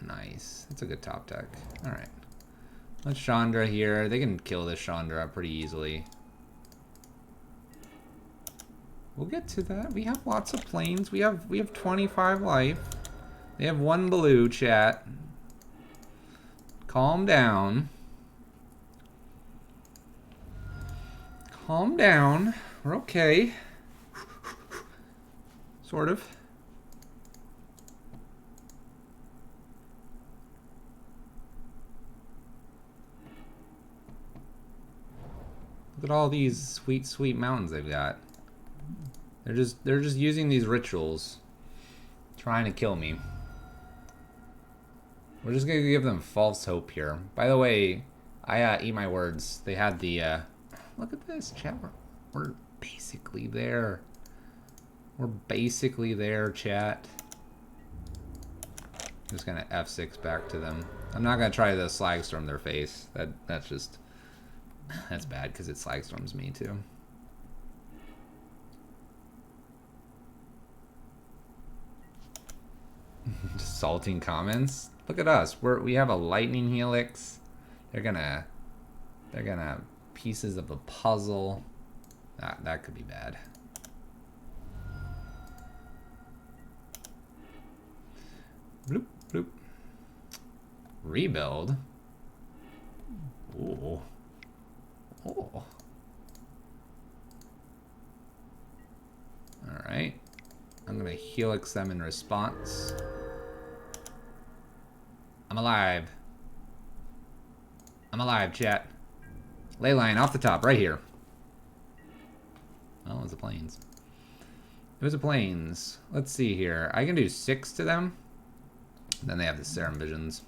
Nice. That's a good top deck. Alright. Let's Chandra here. They can kill this Chandra pretty easily. We'll get to that. We have lots of planes. We have 25 life. They have 1 blue, chat. Calm down. Calm down. We're okay. Sort of. Look at all these sweet, sweet mountains they've got. They're just using these rituals, trying to kill me. We're just gonna give them false hope here. By the way, I eat my words. They had the look at this, chat. We're basically there. We're basically there, chat. Just gonna F6 back to them. I'm not gonna try to slag storm their face. That's just that's bad because it slag storms me too. Just salting comments. Look at us. We have a lightning helix. They're gonna pieces of a puzzle. That could be bad. Bloop bloop. Rebuild. Ooh. Oh. All right. I'm gonna helix them in response. I'm alive. I'm alive, chat. Ley line off the top, right here. Oh, it was the planes. It was the planes. Let's see here. I can do 6 to them. Then they have the Serum Visions.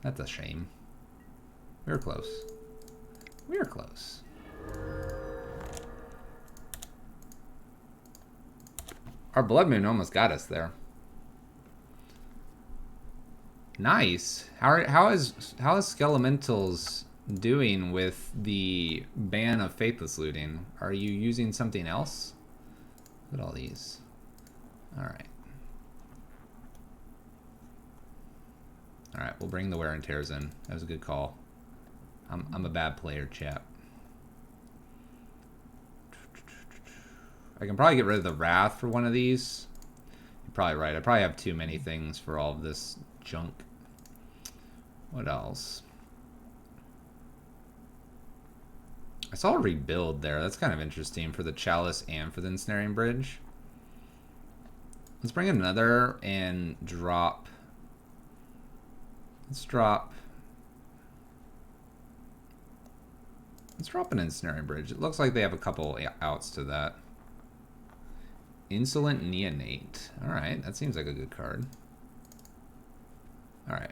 That's a shame. We were close. We were close. Our Blood Moon almost got us there. Nice. How is Skelementals doing with the ban of Faithless Looting? Are you using something else? Look at all these. Alright. Alright, we'll bring the Wear and Tears in. That was a good call. I'm a bad player, chap. I can probably get rid of the Wrath for one of these. You're probably right. I probably have too many things for all of this junk. What else? I saw a rebuild there. That's kind of interesting for the Chalice and for the Ensnaring Bridge. Let's bring another and drop. Let's drop an Ensnaring Bridge. It looks like they have a couple outs to that. Insolent Neonate. Alright, that seems like a good card. Alright.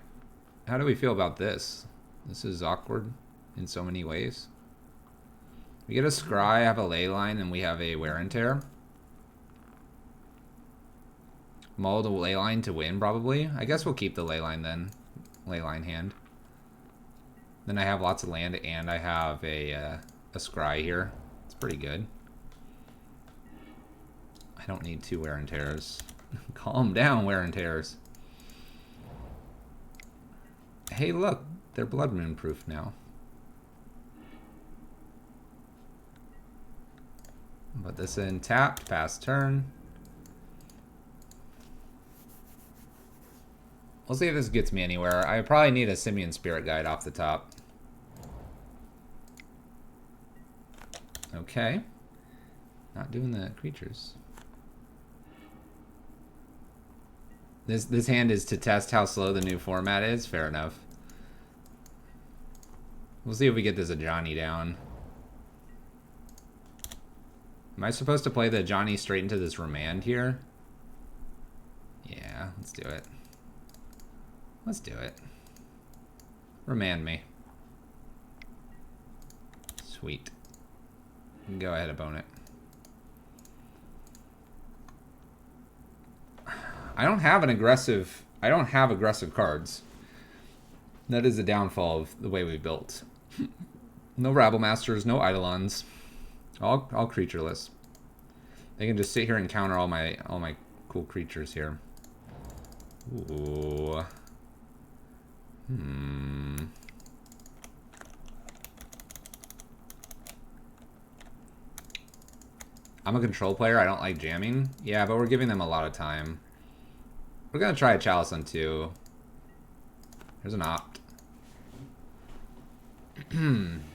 How do we feel about this? This is awkward in so many ways. We get a Scry, have a Ley Line, and we have a Wear and Tear. Mull the Ley Line to win, probably. I guess we'll keep the Ley Line then. Ley Line hand. Then I have lots of land, and I have a Scry here. It's pretty good. I don't need 2 Wear and Tears. Calm down, Wear and Tears. Hey, look. They're Blood Moon proof now. Put this in tapped, pass turn. We'll see if this gets me anywhere. I probably need a Simian Spirit Guide off the top. Okay. Not doing the creatures. This hand is to test how slow the new format is. Fair enough. We'll see if we get this Ajani down. Am I supposed to play the Ajani straight into this Remand here? Yeah, let's do it. Let's do it. Remand me. Sweet. Go ahead and bone it. I don't have aggressive cards. That is the downfall of the way we built. No Rabble Masters, no Eidolons. All creatureless. They can just sit here and counter all my cool creatures here. Ooh. I'm a control player. I don't like jamming. Yeah, but we're giving them a lot of time. We're gonna try a Chalice on 2. Here's an opt.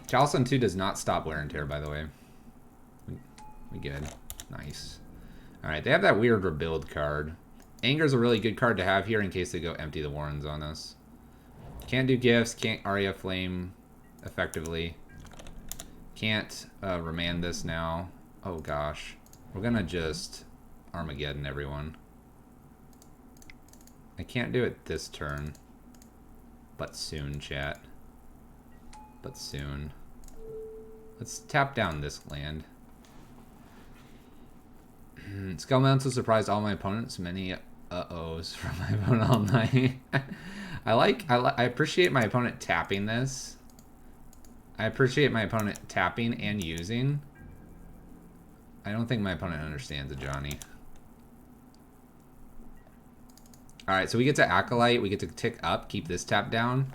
Chalcon 2 does not stop wear and tear, by the way. We good. Nice. Alright, they have that weird rebuild card. Anger's a really good card to have here in case they go empty the Warrens on us. Can't do gifts, can't Aria Flame effectively. Can't remand this now. Oh gosh. We're gonna just Armageddon everyone. I can't do it this turn. But soon, chat. But soon. Let's tap down this land. Skullmantle surprised all my opponents. Many uh-ohs from my opponent all night. I appreciate my opponent tapping this. I appreciate my opponent tapping and using. I don't think my opponent understands Ajani. Alright, so we get to Acolyte. We get to tick up. Keep this tap down.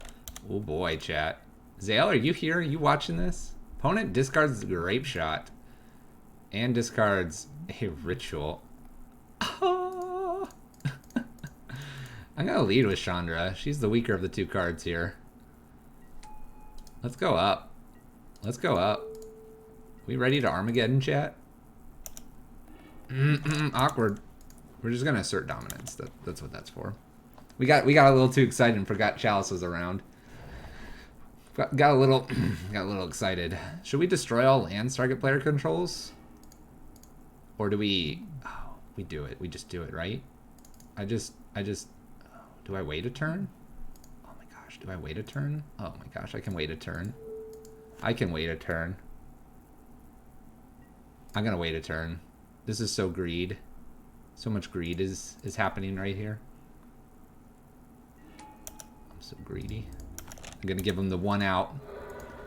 Oh boy, chat. Zale, are you here? Are you watching this? Opponent discards the Grape Shot. And discards a Ritual. Oh. I'm going to lead with Chandra. She's the weaker of the two cards here. Let's go up. Let's go up. We ready to Armageddon, chat? Awkward. We're just going to assert dominance. That's what that's for. We got a little too excited and forgot Chalice was around. Got a little excited. Should we destroy all lands target player controls? Or do we... Oh, we do it. We just do it, right? I just... Do I wait a turn? Oh my gosh, do I wait a turn? Oh my gosh, I can wait a turn. I can wait a turn. I'm gonna wait a turn. This is so greed. So much greed is happening right here. I'm so greedy. I'm gonna give him the one out.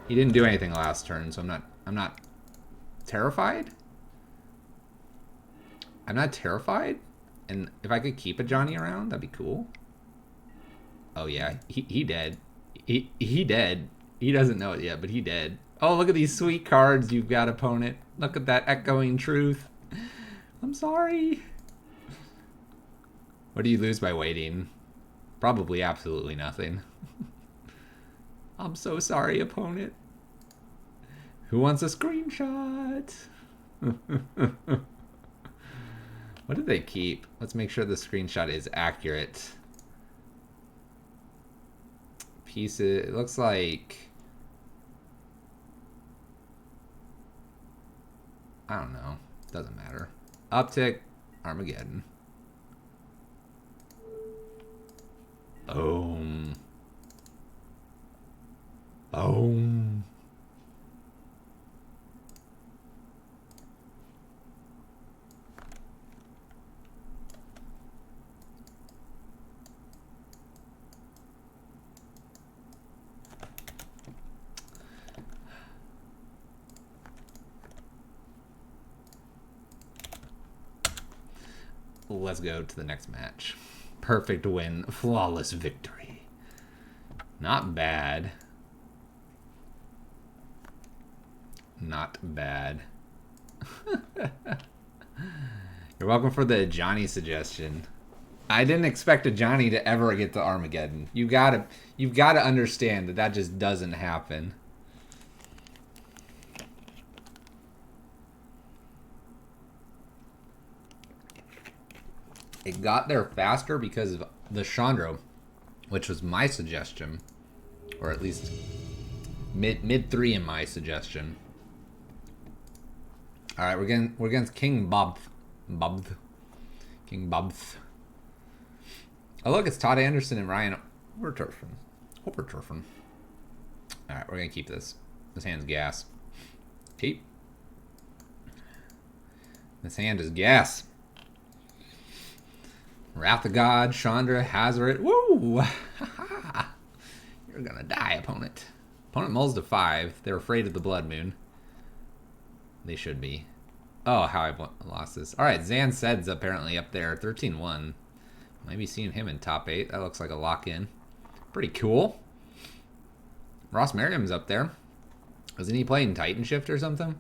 He didn't do anything last turn, so I'm not terrified. I'm not terrified. And if I could keep Ajani around, that'd be cool. Oh yeah, he dead. He dead. He doesn't know it yet, but he dead. Oh, look at these sweet cards you've got, opponent. Look at that echoing truth. I'm sorry. What do you lose by waiting? Probably absolutely nothing. I'm so sorry, opponent. Who wants a screenshot? What did they keep? Let's make sure the screenshot is accurate. Pieces. It looks like... I don't know. Doesn't matter. Uptick. Armageddon. Boom. Boom. Let's go to the next match. Perfect win. Flawless victory. Not bad. Not bad. You're welcome for the Ajani suggestion. I didn't expect Ajani to ever get to Armageddon. You've got to understand that just doesn't happen. It got there faster because of the Chandra, which was my suggestion, or at least mid three in my suggestion. All right, we're against King Bob, King Bobth. Oh look, it's Todd Anderson and Ryan Overturfen. All right, we're gonna keep this. This hand's gas. Keep. This hand is gas. Wrath of God, Chandra, Hazoret. Woo! You're gonna die, opponent. Opponent mulls to 5. They're afraid of the Blood Moon. They should be. Oh, how I've lost this. Alright, Zan Sed's apparently up there. 13-1. Maybe seeing him in top 8. That looks like a lock-in. Pretty cool. Ross Merriam's up there. Wasn't he playing Titan Shift or something?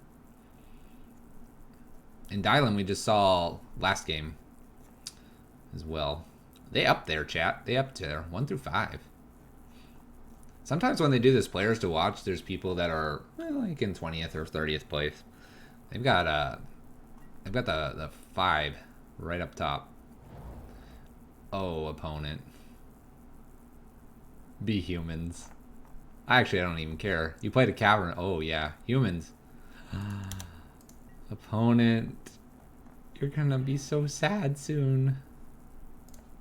In Dylan, we just saw last game as well. They up there, chat. They up there. 1 through 5. Sometimes when they do this players to watch, there's people that are like in 20th or 30th place. They've got the 5 right up top. Oh, opponent. Be humans. I don't even care. You played a cavern. Oh yeah, humans. Opponent. You're gonna be so sad soon.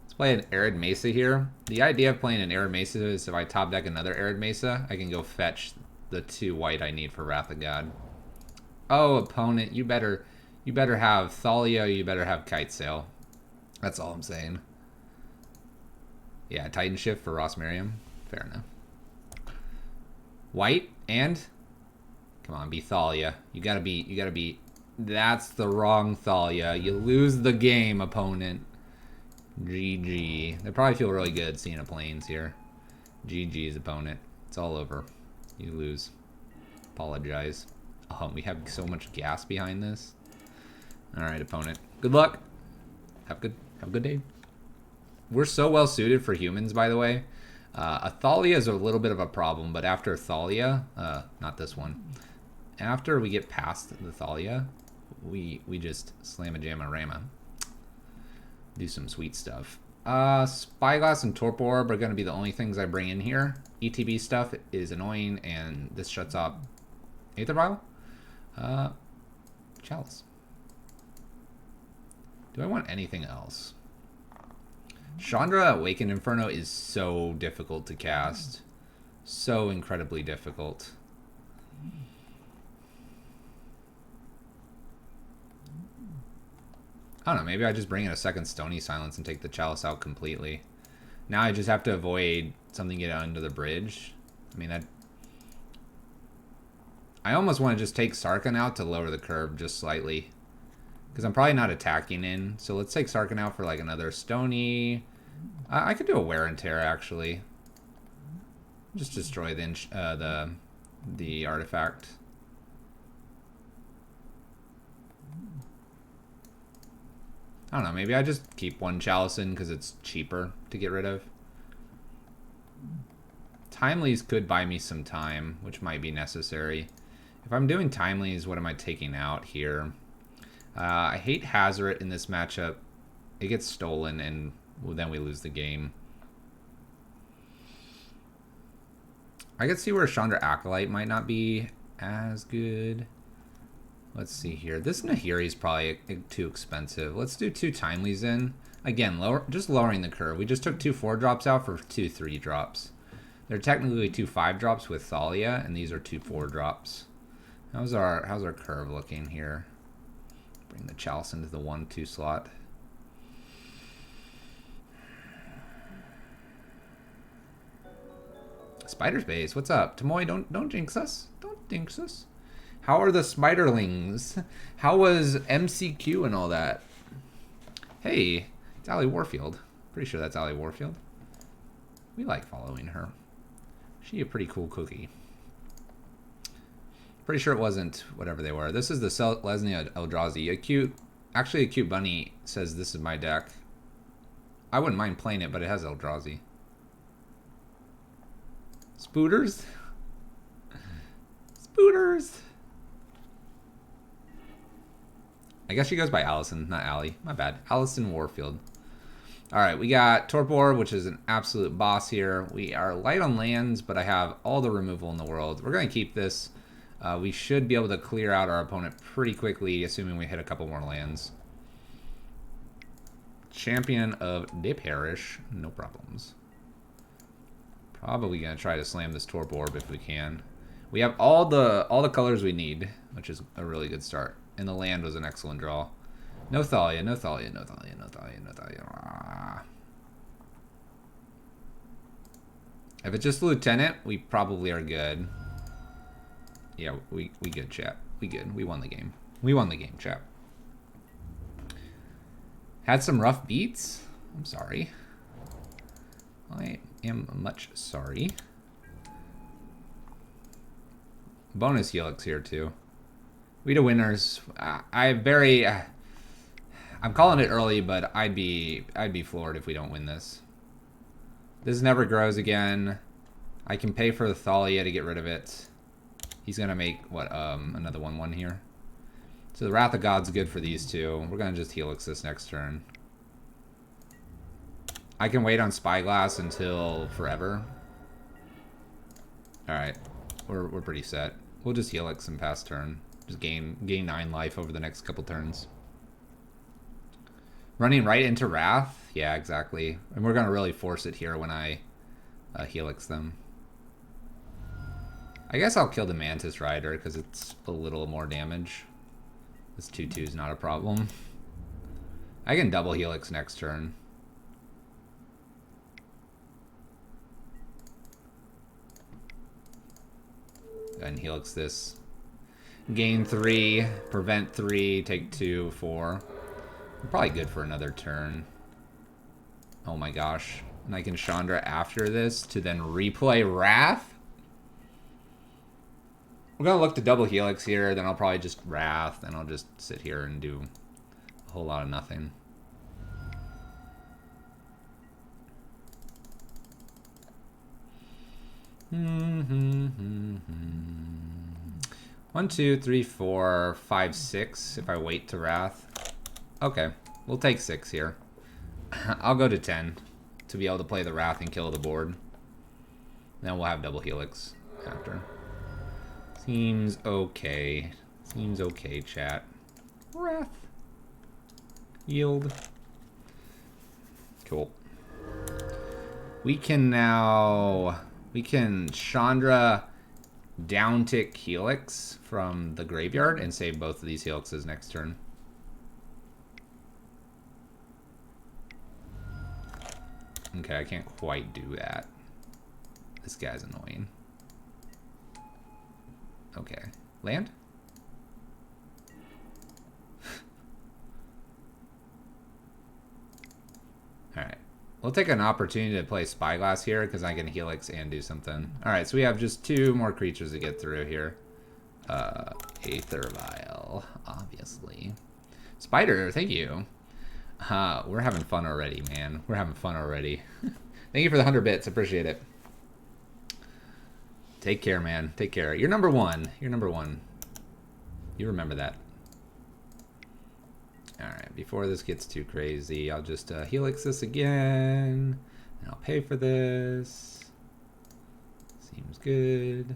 Let's play an Arid Mesa here. The idea of playing an Arid Mesa is if I top deck another Arid Mesa, I can go fetch the 2 white I need for Wrath of God. Oh, opponent, you better have Thalia, you better have Kite Sail. That's all I'm saying. Yeah, Titan Shift for Ross Merriam. Fair enough. White and come on, be Thalia. You gotta be. That's the wrong Thalia. You lose the game, opponent. GG. They probably feel really good seeing a planes here. GG's, opponent. It's all over. You lose. Apologize. Oh, we have so much gas behind this. All right, opponent. Good luck. Have a good day. We're so well suited for humans, by the way. A Thalia is a little bit of a problem, but after Thalia, not this one. After we get past the Thalia, we just slam a jam a rama. Do some sweet stuff. Spyglass and Torpor are going to be the only things I bring in here. ETB stuff is annoying, and this shuts off Aether Vial. Chalice. Do I want anything else? Chandra Awakened Inferno is so difficult to cast. So incredibly difficult. I don't know, maybe I just bring in a second Stony Silence and take the Chalice out completely. Now I just have to avoid something getting under the bridge. I mean, I almost want to just take Sarkhan out to lower the curve just slightly. Because I'm probably not attacking in. So let's take Sarkhan out for like another Stony. I could do a Wear and Tear actually. Just destroy the artifact. I don't know, maybe I just keep one Chalice in because it's cheaper to get rid of. Timelies could buy me some time, which might be necessary. If I'm doing Timelies, what am I taking out here? I hate Hazoret in this matchup. It gets stolen and then we lose the game. I could see where Chandra Acolyte might not be as good. Let's see here. This Nahiri is probably too expensive. Let's do 2 Timelies in. Again, just lowering the curve. We just took 2 4-drops out for 2 3-drops. They're technically 2 5-drops with Thalia, and these are 2 4-drops. How's our curve looking here? Bring the Chalice into the 1-2 slot. Spider's Base, what's up? Tomoy, don't jinx us. Don't jinx us. How are the Spiderlings? How was MCQ and all that? Hey, it's Allie Warfield. Pretty sure that's Allie Warfield. We like following her. She a pretty cool cookie. Pretty sure it wasn't whatever they were. This is the Lesnia Eldrazi. Actually a cute bunny says this is my deck. I wouldn't mind playing it, but it has Eldrazi. Spooters? Spooters! I guess she goes by Allison, not Allie. My bad. Allison Warfield. Alright, we got Torpor, which is an absolute boss here. We are light on lands, but I have all the removal in the world. We're going to keep this. We should be able to clear out our opponent pretty quickly, assuming we hit a couple more lands. Champion of the Parish. No problems. Probably going to try to slam this Torpor Orb if we can. We have all the colors we need, which is a really good start. And the land was an excellent draw. No Thalia, no Thalia, no Thalia, no Thalia, no Thalia. Ah. If it's just Lieutenant, we probably are good. Yeah, we good, chat. We good. We won the game. We won the game, chat. Had some rough beats. I'm sorry. I am much sorry. Bonus Helix here too. We the winners. I'm calling it early, but I'd be floored if we don't win this. This never grows again. I can pay for the Thalia to get rid of it. He's gonna make what another 1/1 here. So the Wrath of God's good for these two. We're gonna just Helix this next turn. I can wait on Spyglass until forever. Alright. We're pretty set. We'll just Helix and pass turn. Just gain 9 life over the next couple turns. Running right into Wrath? Yeah, exactly. And we're gonna really force it here when I Helix them. I guess I'll kill the Mantis Rider because it's a little more damage. This 2/2 is not a problem. I can double Helix next turn. And Helix this. Gain 3, prevent 3, take 2, 4. Probably good for another turn. Oh my gosh. And I can Chandra after this to then replay Wrath? We're gonna look to double Helix here, then I'll probably just Wrath, and I'll just sit here and do a whole lot of nothing. One, 2, 3, 4, 5, 6 if I wait to Wrath. Okay, we'll take 6 here. I'll go to 10 to be able to play the Wrath and kill the board. Then we'll have double Helix after. Seems okay. Seems okay, chat. Wrath. Yield. Cool. We can now... We can Chandra downtick Helix from the graveyard and save both of these Helixes next turn. Okay, I can't quite do that. This guy's annoying. Okay. Land? Alright. We'll take an opportunity to play Spyglass here because I can Helix and do something. Alright, so we have just 2 more creatures to get through here. Aether Vial, obviously. Spider, thank you. We're having fun already, man. We're having fun already. Thank you for the 100 bits. Appreciate it. Take care, man. Take care. You're number 1. You're number 1. You remember that. Alright, before this gets too crazy, I'll just Helix this again. And I'll pay for this. Seems good.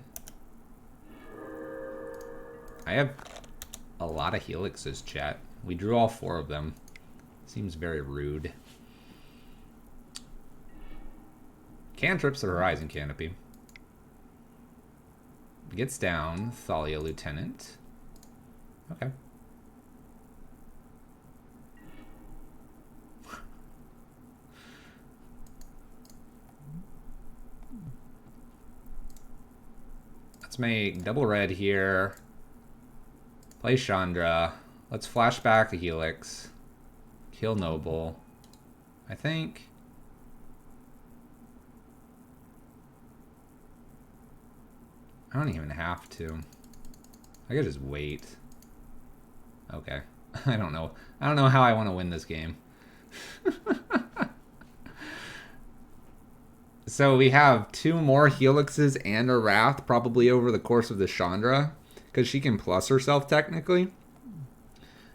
I have a lot of Helixes, chat. We drew all 4 of them. Seems very rude. Cantrips the Horizon Canopy. Gets down. Thalia Lieutenant. Okay. Let's make double red here. Play Chandra. Let's flash back a Helix. Kill Noble. I think. I don't even have to. I could just wait. Okay. I don't know. I don't know how I want to win this game. So we have 2 more Helixes and a Wrath probably over the course of the Chandra. Because she can plus herself technically.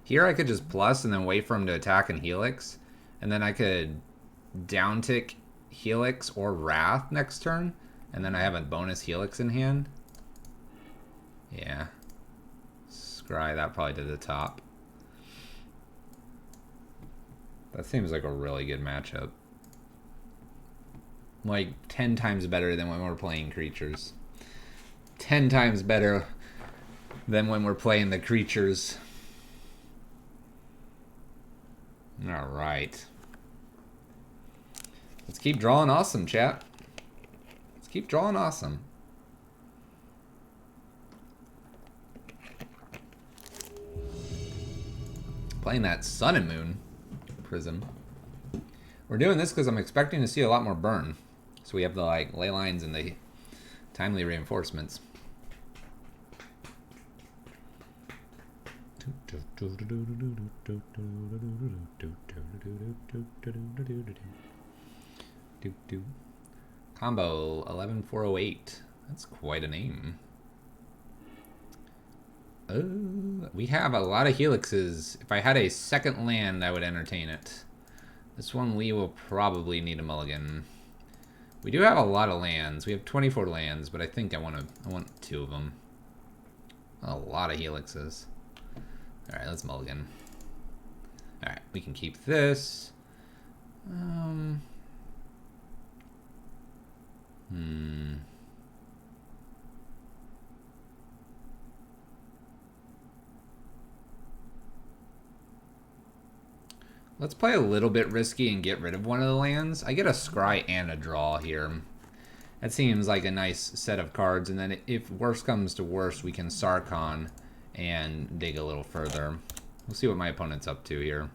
Here I could just plus and then wait for him to attack and Helix. And then I could downtick Helix or Wrath next turn. And then I have a bonus Helix in hand. Yeah. Scry that probably to the top. That seems like a really good matchup. Like 10 times better than when we're playing creatures. 10 times better than when we're playing the creatures. Alright. Let's keep drawing awesome, chat. Let's keep drawing awesome. Playing that Sun and Moon Prism. We're doing this because I'm expecting to see a lot more burn. So we have the like ley lines and the timely reinforcements. Combo 11408. That's quite a name. We have a lot of helixes. If I had a second land, I would entertain it. This one we will probably need a mulligan. We do have a lot of lands. We have 24 lands, but I think I want 2 of them. A lot of helixes. All right, let's mulligan. All right, we can keep this. Let's play a little bit risky and get rid of one of the lands. I get a scry and a draw here. That seems like a nice set of cards, and then if worse comes to worse, we can Sarkhan and dig a little further. We'll see what my opponent's up to here.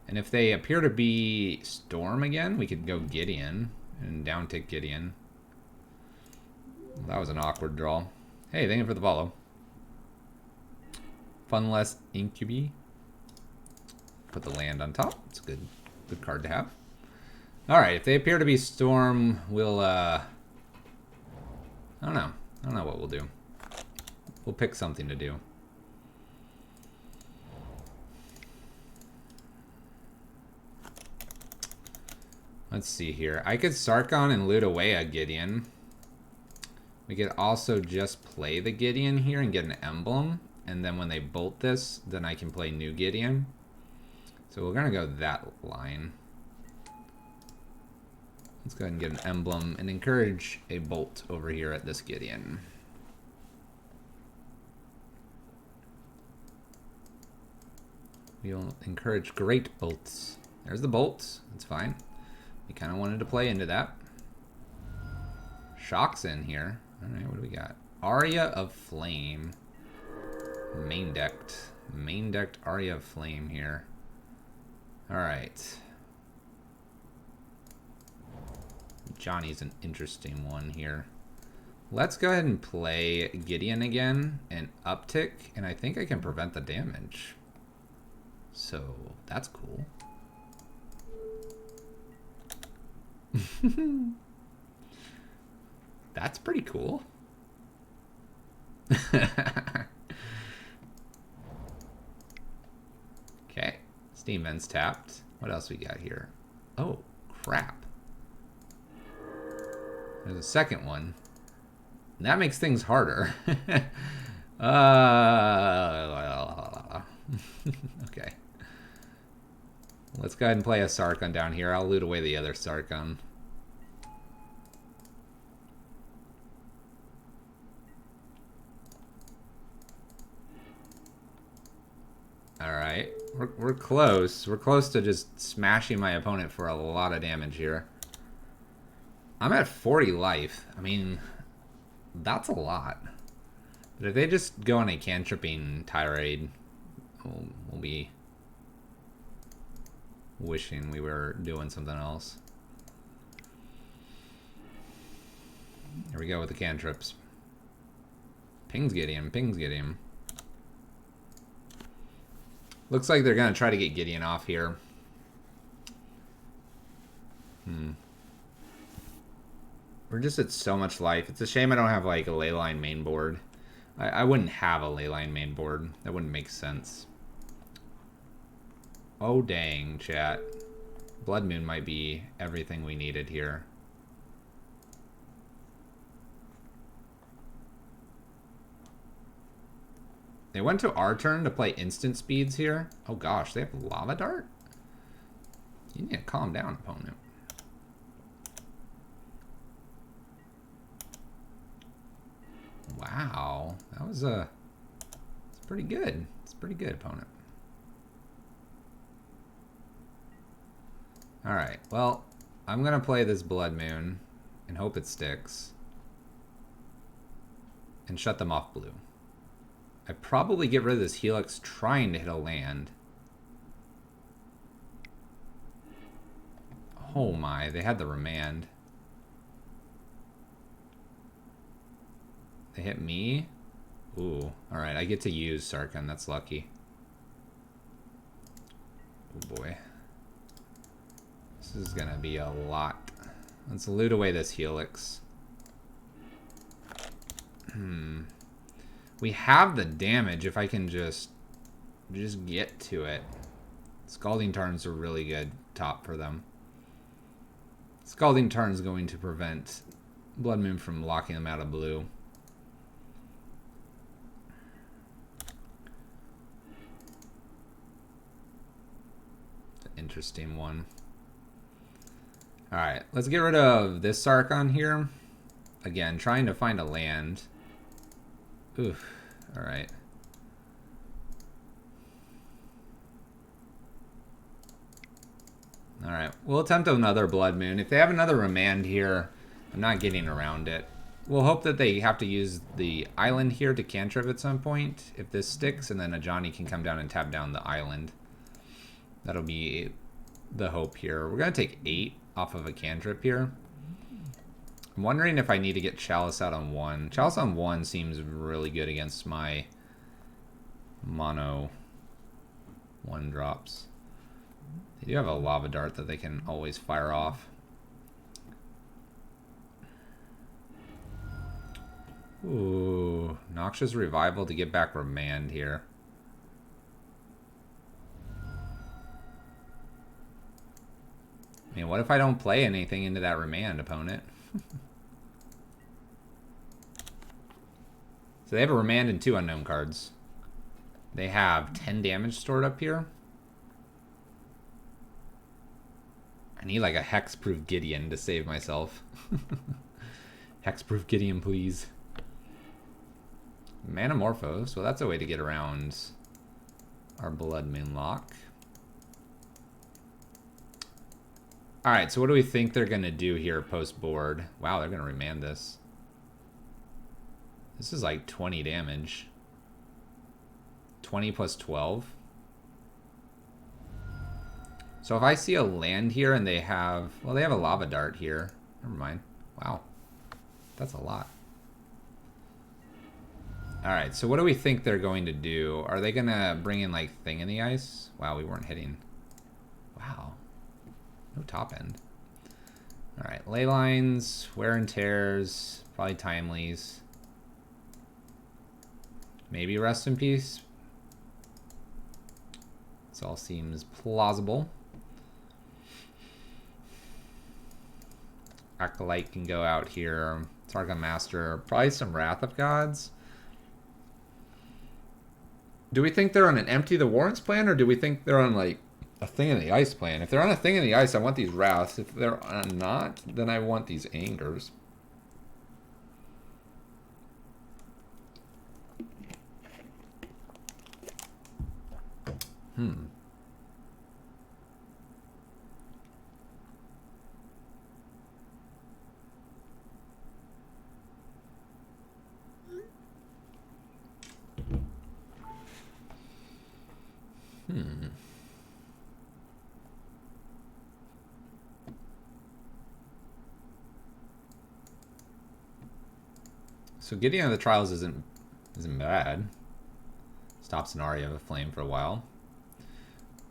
And if they appear to be Storm again, we could go Gideon and down-tick Gideon. That was an awkward draw. Hey, thank you for the follow. Funless Incubi. Put the land on top. It's a good card to have. Alright, if they appear to be Storm, we'll, I don't know. I don't know what we'll do. We'll pick something to do. Let's see here. I could Sarkhan and loot away a Gideon. We could also just play the Gideon here and get an emblem. And then when they bolt this, then I can play new Gideon. So we're going to go that line. Let's go ahead and get an emblem and encourage a bolt over here at this Gideon. We'll encourage great bolts. There's the bolts. That's fine. We kind of wanted to play into that. Shock's in here. Alright, what do we got? Aria of Flame. Main decked. Main decked Aria of Flame here. Alright. Ajani's an interesting one here. Let's go ahead and play Gideon again and uptick, and I think I can prevent the damage. So, that's cool. That's pretty cool. Okay. Steam Vent's tapped. What else we got here? Oh, crap. There's a second one. That makes things harder. Okay. Let's go ahead and play a Sarkhan down here. I'll loot away the other Sarkhan. Alright. We're close. We're close to just smashing my opponent for a lot of damage here. I'm at 40 life. I mean, that's a lot. But if they just go on a cantripping tirade, we'll be wishing we were doing something else. Here we go with the cantrips. Pings Gideon, pings Gideon. Looks like they're going to try to get Gideon off here. We're just at so much life. It's a shame I don't have like a leyline main board. I wouldn't have a leyline main board. That wouldn't make sense. Oh dang, chat. Blood Moon might be everything we needed here. They went to our turn to play instant speeds here. Oh gosh, they have Lava Dart? You need to calm down, opponent. Wow, that was it's pretty good. It's pretty good, opponent. Alright, well, I'm gonna play this Blood Moon and hope it sticks. And shut them off blue. I probably get rid of this Helix trying to hit a land. Oh my, they had the Remand. They hit me? Ooh, alright, I get to use Sarkhan, that's lucky. Oh boy. This is gonna be a lot. Let's loot away this Helix. We have the damage if I can just get to it. Scalding Tarn's a really good top for them. Scalding Tarn's going to prevent Blood Moon from locking them out of blue. Interesting one. Alright, let's get rid of this Sarkhan here. Again, trying to find a land. Oof. Alright. Alright, we'll attempt another Blood Moon. If they have another Remand here, I'm not getting around it. We'll hope that they have to use the island here to cantrip at some point, if this sticks, and then Ajani can come down and tap down the island. That'll be the hope here. We're going to take 8 off of a cantrip here. I'm wondering if I need to get Chalice out on 1. Chalice on 1 seems really good against my mono 1-drops. They do have a Lava Dart that they can always fire off. Ooh, Noxious Revival to get back Remand here. I mean, what if I don't play anything into that Remand, opponent? So they have a Remand and 2 unknown cards. They have 10 damage stored up here. I need like a Hexproof Gideon to save myself. Hexproof Gideon, please. Manamorphose. Well, that's a way to get around our Blood Moon lock. Alright, so what do we think they're going to do here post-board? Wow, they're going to remand this. This is like 20 damage. 20 plus 12. So if I see a land here and they have... Well, they have a Lava Dart here. Never mind. Wow. That's a lot. Alright, so what do we think they're going to do? Are they going to bring in, like, Thing in the Ice? Wow, we weren't hitting. Wow. No top end. Alright, Ley Lines, Wear and Tears, probably Timelies. Maybe Rest in Peace. This all seems plausible. Acolyte can go out here. Sarkhan Master, probably some Wrath of Gods. Do we think they're on an Empty the Warrants plan, or do we think they're on, like, a Thing in the Ice plan? If they're on a Thing in the Ice, I want these Wraths. If they're not, then I want these Angers. So Gideon of the Trials isn't bad. Stops an Aria of a Flame for a while.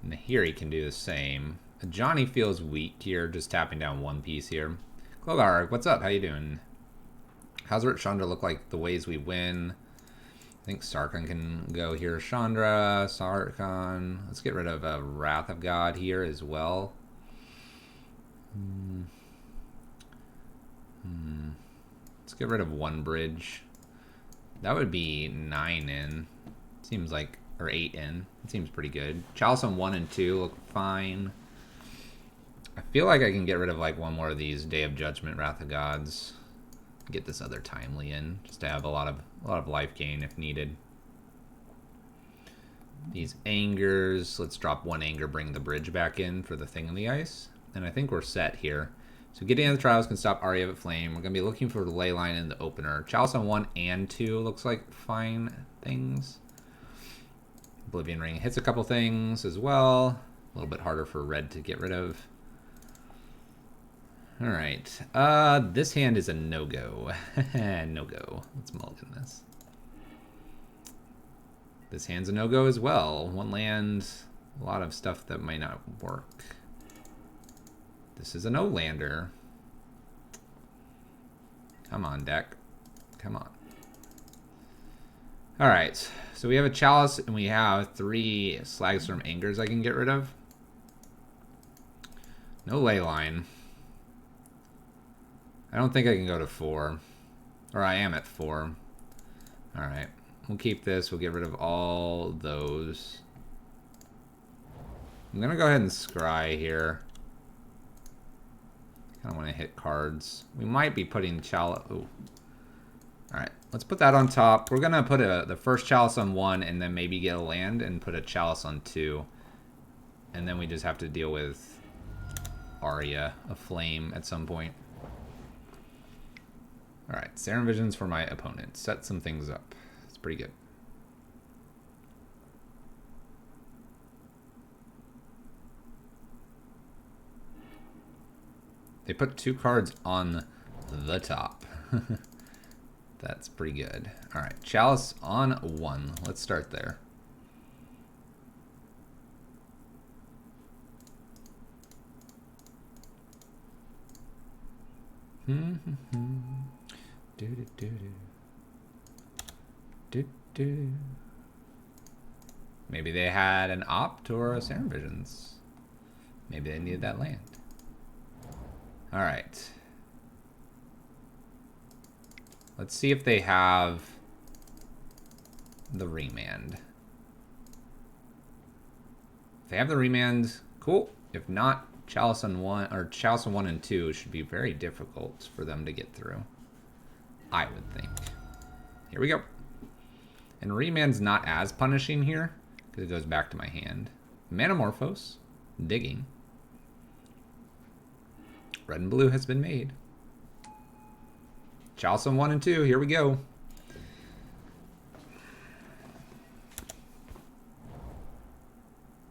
Nahiri can do the same. Ajani feels weak here, just tapping down 1 piece here. Klogar, what's up? How you doing? Hazoret, Chandra look like the ways we win. I think Sarkhan can go here. Chandra, Sarkhan. Let's get rid of a Wrath of God here as well. Let's get rid of 1 bridge. That would be 9 in. Seems like, or 8 in. It seems pretty good. Chalice on 1 and 2 look fine. I feel like I can get rid of like 1 more of these Day of Judgment, Wrath of Gods. Get this other Timely in, just to have a lot of life gain if needed. These Angers, let's drop 1 Anger, bring the bridge back in for the Thing in the Ice. And I think we're set here. So Gideon of the Trials can stop Aria of Flame. We're going to be looking for the Ley Line in the opener. Chalice on 1 and 2 looks like fine things. Oblivion Ring hits a couple things as well. A little bit harder for red to get rid of. Alright. This hand is a no-go. No-go. Let's mulligan this. This hand's a no-go as well. 1 land, a lot of stuff that might not work. This is a no-lander. Come on, deck. Come on. Alright, so we have a Chalice and we have 3 Slagstorm Angers I can get rid of. No Leyline. I don't think I can go to 4. Or I am at 4. Alright, we'll keep this. We'll get rid of all those. I'm going to go ahead and scry here. I don't want to hit cards. We might be putting Chalice... Ooh. Alright, let's put that on top. We're going to put the first Chalice on 1 and then maybe get a land and put a Chalice on 2. And then we just have to deal with Aria, a flame at some point. Alright, Serum Visions for my opponent. Set some things up. It's pretty good. They put 2 cards on the top. That's pretty good. Alright, Chalice on 1. Let's start there. Maybe they had an Opt or a Serum Visions. Maybe they needed that land. Alright. Let's see if they have the Remand. If they have the Remand, cool. If not, Chalice on 1 or Chalice on 1 and 2 should be very difficult for them to get through. I would think. Here we go. And Remand's not as punishing here because it goes back to my hand. Manamorphose, digging. Red and blue has been made. Chalice on 1 and 2, here we go.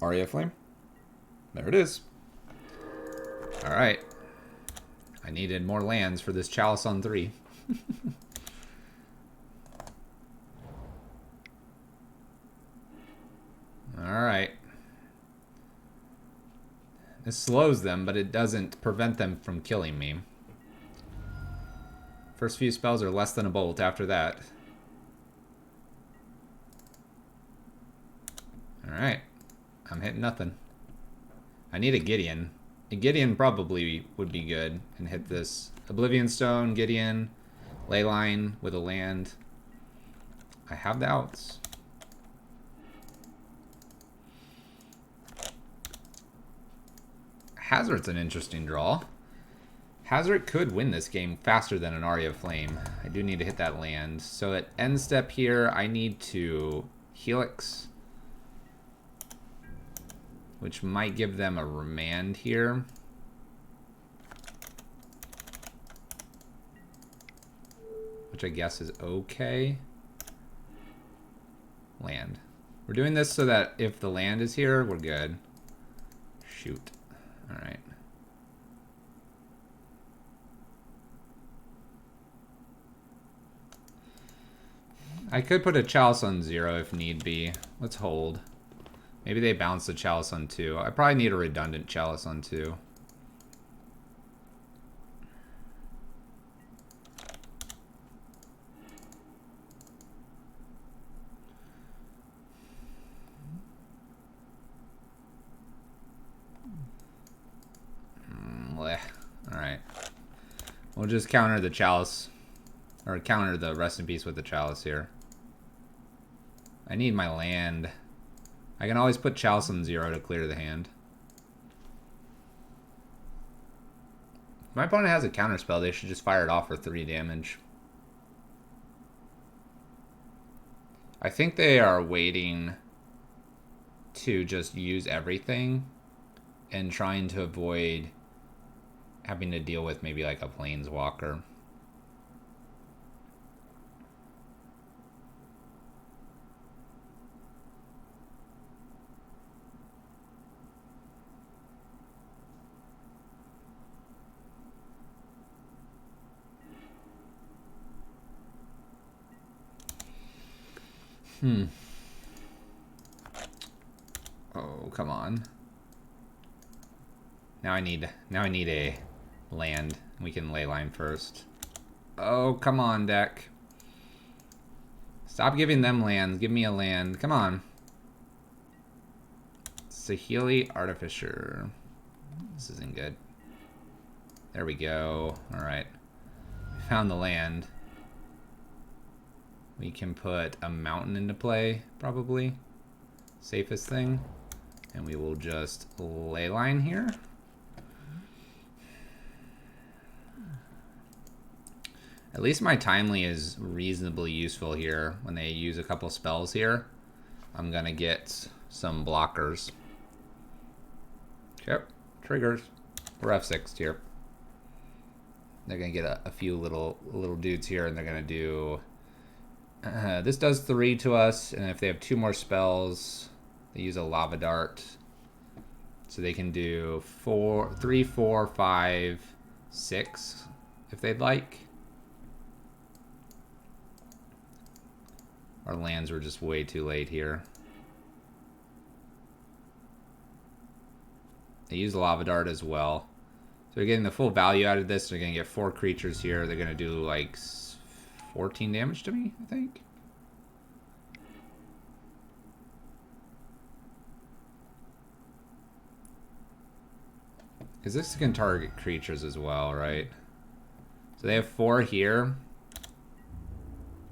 Aria Flame. There it is. Alright. I needed more lands for this Chalice on 3. Alright. This slows them, but it doesn't prevent them from killing me. First few spells are less than a bolt after that. Alright. I'm hitting nothing. I need a Gideon. A Gideon probably would be good and hit this. Oblivion Stone, Gideon, Leyline with a land. I have the outs. Hazoret's an interesting draw. Hazoret could win this game faster than an Aria Flame. I do need to hit that land. So at end step here, I need to Helix, which might give them a Remand here. Which I guess is okay. Land. We're doing this so that if the land is here, we're good. Shoot. Alright. I could put a Chalice on 0 if need be. Let's hold. Maybe they bounce the Chalice on 2. I probably need a redundant Chalice on 2. Alright. We'll just counter the Chalice. Or counter the Rest in Peace with the Chalice here. I need my land. I can always put Chalice on 0 to clear the hand. If my opponent has a counterspell, they should just fire it off for 3 damage. I think they are waiting to just use everything and trying to avoid having to deal with maybe like a planeswalker. Oh, come on. Now I need a land. We can ley line first. Oh, come on, deck. Stop giving them lands. Give me a land. Come on. Saheeli Artificer. This isn't good. There we go. Alright. We found the land. We can put a mountain into play, probably. Safest thing. And we will just leyline here. At least my timely is reasonably useful here. When they use a couple spells here, I'm gonna get some blockers. Yep, triggers. We're F6 here. They're gonna get a few little dudes here, and they're gonna do. This does 3 to us, and if they have 2 more spells, they use a lava dart, so they can do 3, 4, 5, 6 if they'd like. Our lands were just way too late here. They use lava dart as well. So they're getting the full value out of this. They're going to get 4 creatures here. They're going to do like 14 damage to me, I think. Because this can target creatures as well, right? So they have 4 here.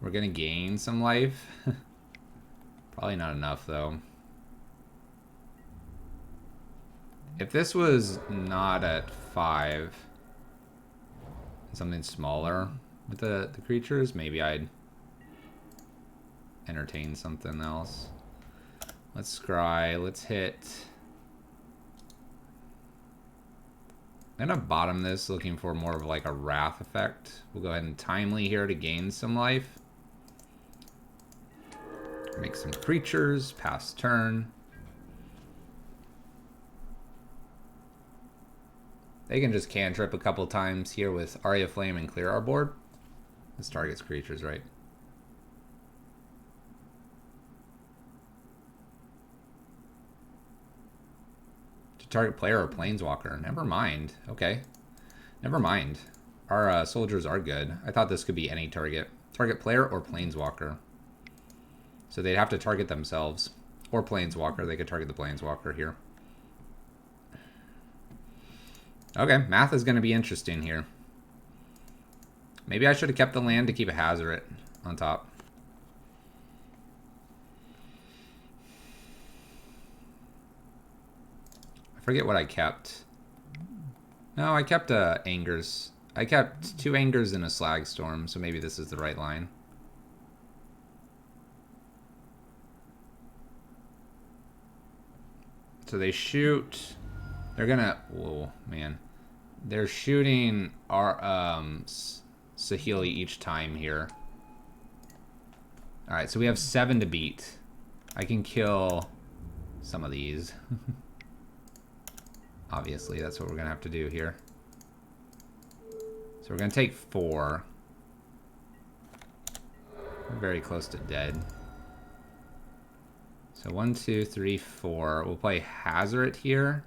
We're going to gain some life. Probably not enough, though. If this was not at 5, something smaller with the creatures, maybe I'd entertain something else. Let's scry. Let's hit. I'm going to bottom this, looking for more of like a wrath effect. We'll go ahead and timely here to gain some life. Make some creatures, pass turn. They can just cantrip a couple times here with Aria Flame and clear our board. This targets creatures, right? To target player or planeswalker. Never mind. Okay. Never mind. Our soldiers are good. I thought this could be any target. Target player or planeswalker. So they'd have to target themselves. Or planeswalker. They could target the planeswalker here. Okay, math is going to be interesting here. Maybe I should have kept the land to keep a Hazoret on top. I forget what I kept. No, I kept Angers. I kept 2 Angers and a Slag Storm, so maybe this is the right line. So they shoot. They're gonna. Whoa, man. They're shooting our Saheeli each time here. All right, so we have 7 to beat. I can kill some of these. Obviously, that's what we're gonna have to do here. So we're gonna take 4. We're very close to dead. So 1, 2, 3, 4. We'll play Hazoret here.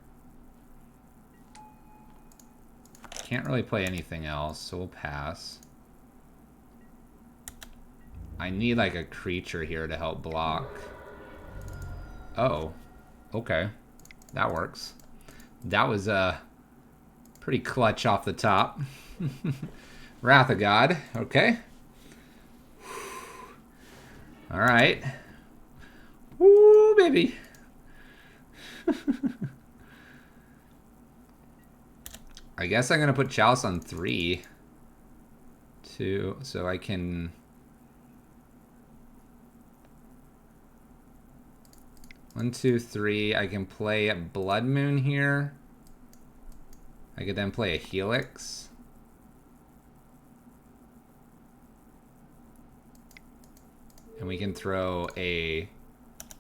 Can't really play anything else, so we'll pass. I need like a creature here to help block. Oh, okay. That works. That was pretty clutch off the top. Wrath of God, okay. All right. Woo, baby. I guess I'm gonna put Chalice on 3, 2, so I can. One, 2, 3. I can play a Blood Moon here. I could then play a Helix. And we can throw a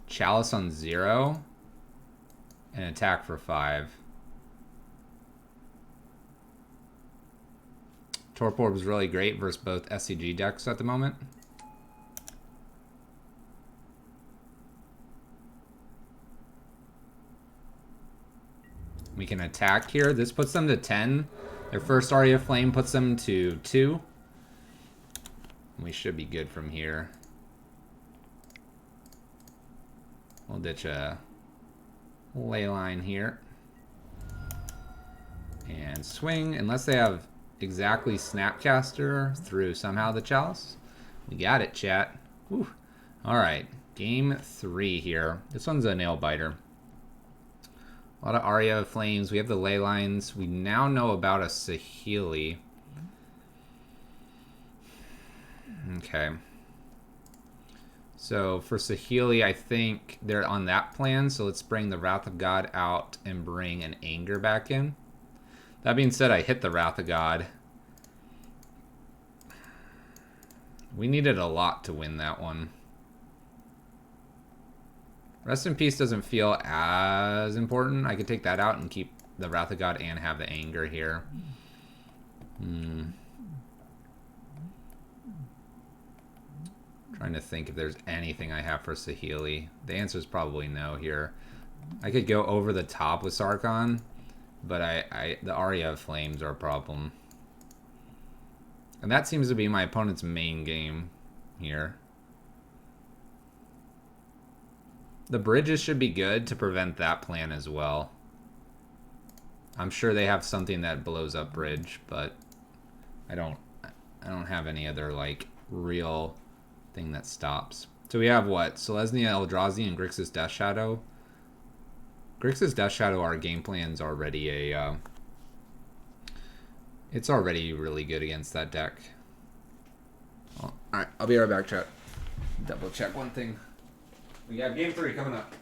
Chalice on 0 and attack for 5. Torp Orb is really great versus both SCG decks at the moment. We can attack here. This puts them to 10. Their first Aria Flame puts them to 2. We should be good from here. We'll ditch a ley line here. And swing, unless they have exactly Snapcaster through somehow the Chalice. We got it, chat. Whew. All right, game 3 here. This one's a nail biter. A lot of Aria of Flames. We have the ley lines. We now know about a Saheeli. Okay. So for Saheeli, I think they're on that plan. So let's bring the Wrath of God out and bring an Anger back in. That being said, I hit the Wrath of God. We needed a lot to win that one. Rest in Peace doesn't feel as important. I could take that out and keep the Wrath of God and have the Anger here. Trying to think if there's anything I have for Saheeli. The answer is probably no here. I could go over the top with Sarkhan, but the Aria of Flames are a problem. And that seems to be my opponent's main game here. The bridges should be good to prevent that plan as well. I'm sure they have something that blows up bridge, but I don't have any other like real thing that stops. So we have what? Selesnya, Eldrazi, and Grixis Death Shadow. Grixis Death Shadow, our game plan's already a it's already really good against that deck. Well, alright, I'll be right back, chat. Double check one thing. We got game 3 coming up.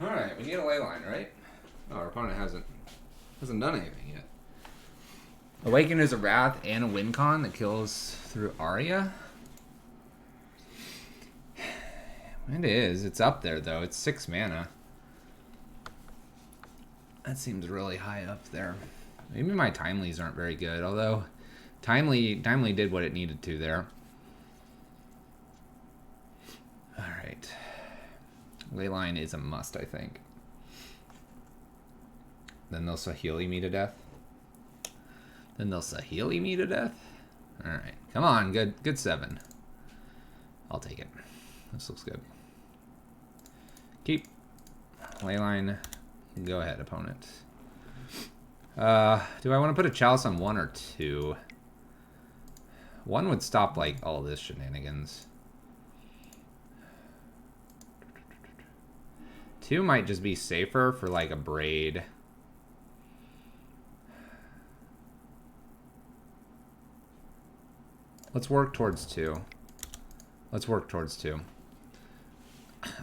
Alright, we need a ley line, right? Oh, our opponent hasn't done anything yet. Awaken is a Wrath and a win con that kills through Aria. It is. It's up there, though. It's 6 mana. That seems really high up there. Maybe my timelies aren't very good, although timely did what it needed to there. Alright. Leyline is a must, I think. Then they'll Saheeli me to death. Alright. Come on, good 7. I'll take it. This looks good. Keep. Leyline. Go ahead, opponent. Do I want to put a Chalice on 1 or 2? 1 would stop, like, all this shenanigans. 2 might just be safer for, like, a Braid. Let's work towards 2.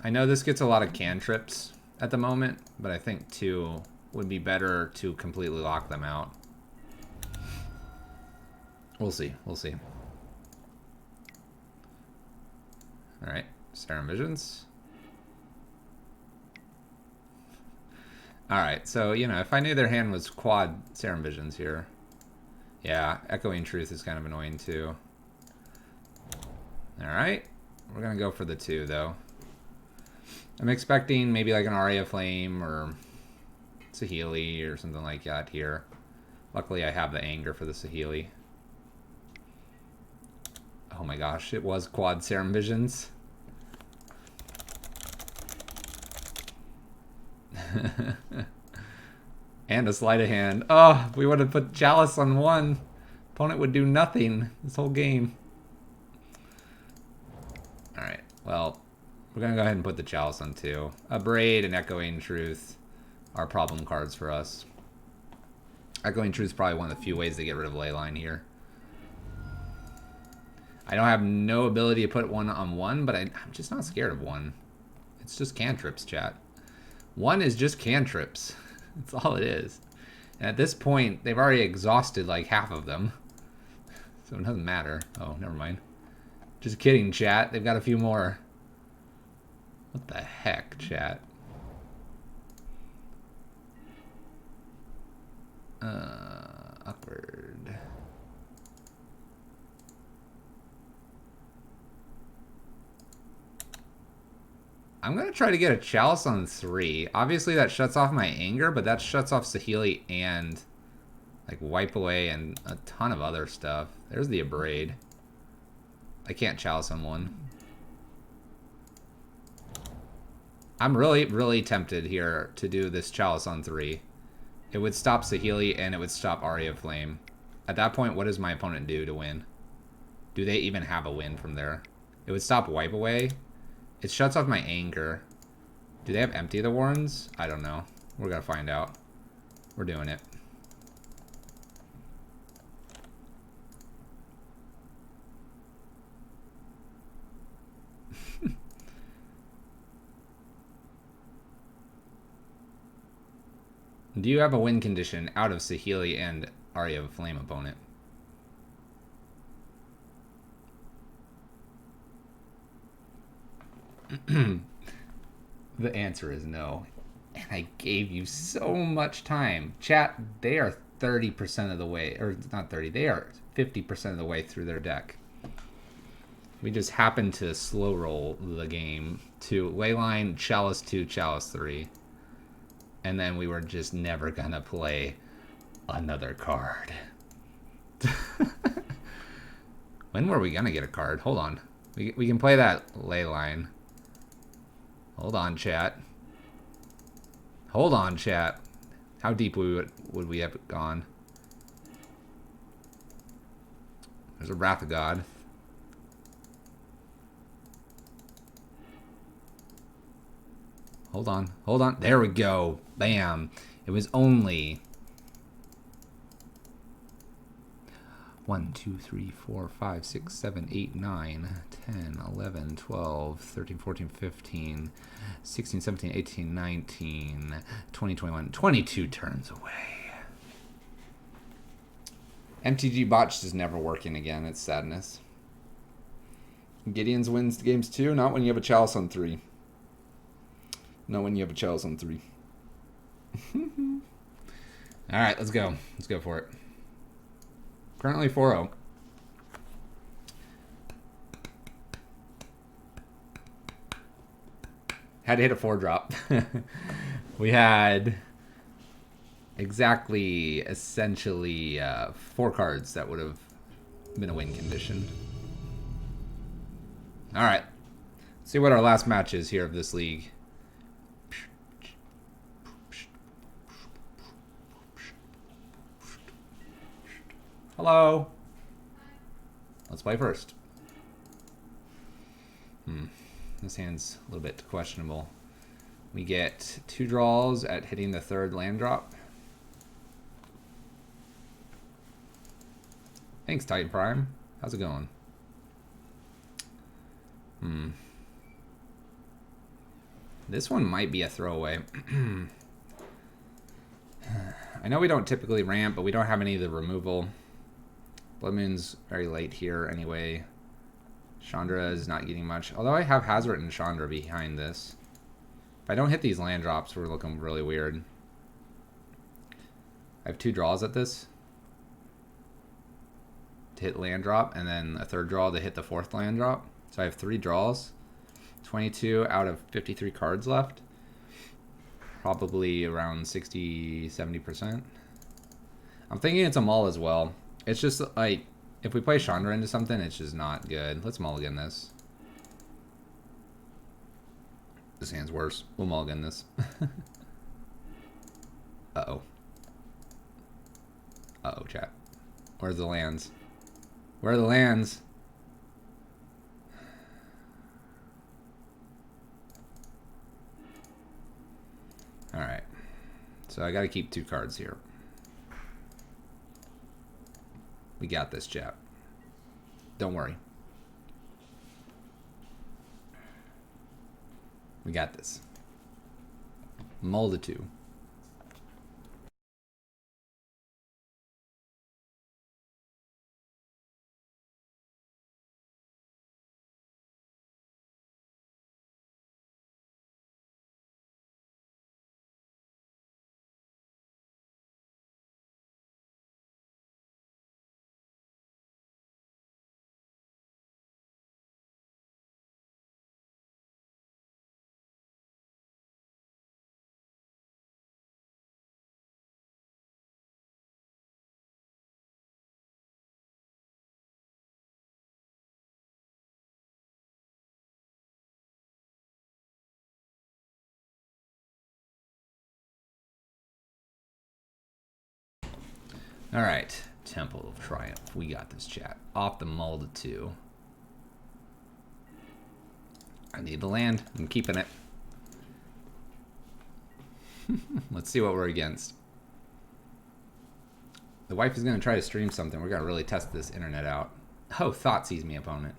I know this gets a lot of cantrips at the moment, but I think 2 would be better to completely lock them out. We'll see. Alright, Serum Visions. Alright, so, you know, if I knew their hand was quad Serum Visions here. Yeah, Echoing Truth is kind of annoying too. Alright, we're going to go for the 2, though. I'm expecting maybe like an Aria Flame or Saheeli or something like that here. Luckily, I have the Anger for the Saheeli. Oh my gosh, it was quad Serum Visions. And a sleight of hand. Oh, if we would have put Chalice on 1, opponent would do nothing this whole game. Alright, well, we're going to go ahead and put the Chalice on 2. A Braid and Echoing Truth are problem cards for us. Echoing Truth is probably one of the few ways to get rid of Leyline here. I don't have no ability to put one on one, but I'm just not scared of one. It's just cantrips, chat. One is just cantrips. That's all it is. And at this point, they've already exhausted like half of them. So it doesn't matter. Oh, never mind. Just kidding, chat. They've got a few more. What the heck, chat? Awkward. I'm going to try to get a Chalice on 3. Obviously, that shuts off my anger, but that shuts off Saheeli and, like, Wipe Away and a ton of other stuff. There's the Abrade. I can't Chalice on 1. I'm really, really tempted here to do this Chalice on 3. It would stop Saheeli and it would stop Aria of Flame. At that point, what does my opponent do to win? Do they even have a win from there? It would stop Wipe Away. It shuts off my anger. Do they have Empty the Warrens? I don't know. We're gonna find out. We're doing it. Do you have a win condition out of Saheeli and Aria of Flame opponent? The answer is no. And I gave you so much time. Chat, they are 30% of the way, or not 30, they are 50% of the way through their deck. We just happened to slow roll the game to Leyline, Chalice 2, Chalice 3. And then we were just never gonna play another card. When were we gonna get a card? Hold on. We can play that Leyline. Hold on, chat. Hold on, chat. How deep would we have gone? There's a Wrath of God. Hold on. Hold on. There we go. Bam. It was only 1, 2, 3, 4, 5, 6, 7, 8, 9, 10, 11, 12, 13, 14, 15, 16, 17, 18, 19, 20, 21, 22 turns away. MTG botched is never working again. It's sadness. Gideon's wins games too. Not when you have a Chalice on 3. Not when you have a Chalice on 3. Alright, let's go. Let's go for it. Currently 4-0. Had to hit a 4-drop. We had exactly, essentially, 4 cards that would have been a win condition. Alright. See what our last match is here of this league. Hello. Let's play first. This hand's a little bit questionable. We get 2 draws at hitting the 3rd land drop. Thanks, Titan Prime. How's it going? This one might be a throwaway. I know we don't typically ramp, but we don't have any of the removal. Blood Moon's very late here anyway. Chandra is not getting much. Although I have Hazoret and Chandra behind this. If I don't hit these land drops, we're looking really weird. I have 2 draws at this. To hit land drop, and then a 3rd draw to hit the 4th land drop. So I have 3 draws. 22 out of 53 cards left. Probably around 60, 70%. I'm thinking it's a mull as well. It's just like, if we play Chandra into something, it's just not good. Let's mulligan this. This hand's worse. We'll mulligan this. Uh-oh. Uh-oh, chat. Where's the lands? Where are the lands? Alright. So I gotta keep 2 cards here. We got this, chap. Don't worry. We got this. Multitude. All right, Temple of Triumph. We got this, chat. Off the multitude. I need the land. I'm keeping it. Let's see what we're against. The wife is going to try to stream something. We're going to really test this internet out. Oh, Thoughtseize me, opponent.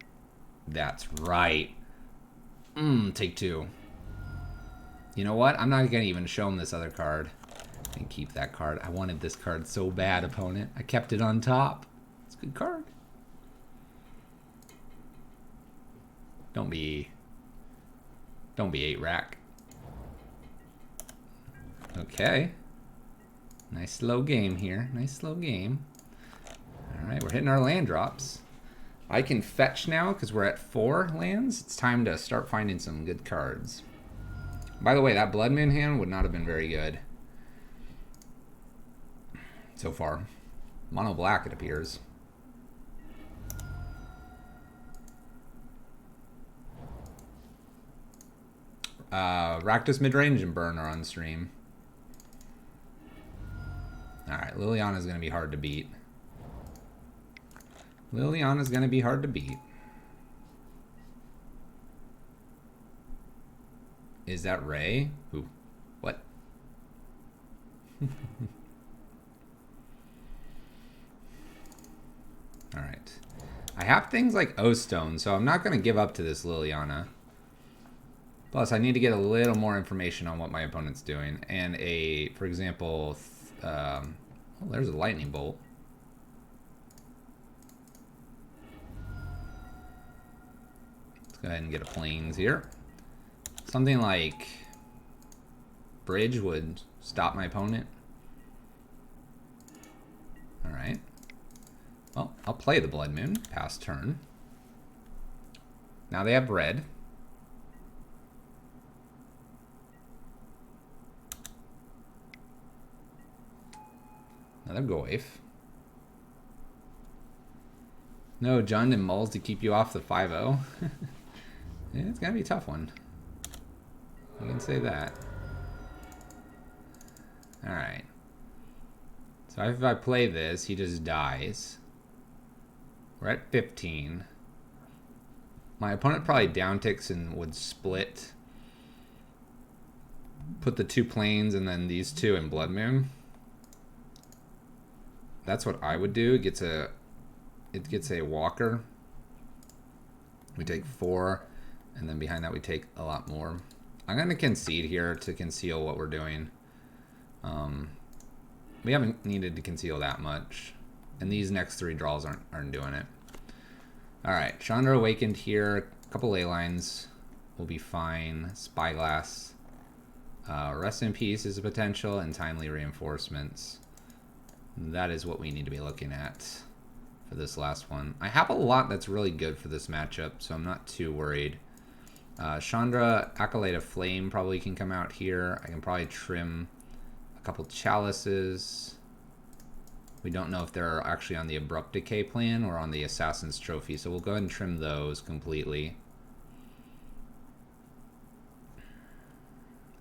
That's right. Take two. You know what? I'm not going to even show him this other card. And keep that card. I wanted this card so bad, opponent. I kept it on top. It's a good card. Don't be 8-rack. Okay. Nice slow game here. Nice slow game. Alright, we're hitting our land drops. I can fetch now because we're at 4 lands. It's time to start finding some good cards. By the way, that Blood Moon hand would not have been very good. So far. Mono black, it appears. Rakdos midrange and Burn are on stream. Alright, Liliana's going to be hard to beat. Liliana's going to be hard to beat. Is that Ray? Who? What? Alright. I have things like O-Stone, so I'm not going to give up to this Liliana. Plus, I need to get a little more information on what my opponent's doing. And for example, oh, there's a lightning bolt. Let's go ahead and get a plains here. Something like Bridge would stop my opponent. Alright. Well, I'll play the Blood Moon. Pass turn. Now they have red. Another Goif. No Jund and Mulls to keep you off the 5-0. Yeah, it's gonna be a tough one. I can say that. Alright. So if I play this, he just dies. We're at 15. My opponent probably downticks and would split. Put the 2 planes and then these 2 in Blood Moon. That's what I would do. It gets a walker. We take 4, and then behind that we take a lot more. I'm gonna concede here to conceal what we're doing. We haven't needed to conceal that much, and these next 3 draws aren't doing it. All right, Chandra awakened here. A couple ley lines will be fine. Spyglass. Rest in peace is a potential, and timely reinforcements. That is what we need to be looking at for this last one. I have a lot that's really good for this matchup, so I'm not too worried. Chandra, Acolyte of Flame probably can come out here. I can probably trim a couple chalices. We don't know if they're actually on the Abrupt Decay plan or on the Assassin's Trophy, so we'll go ahead and trim those completely.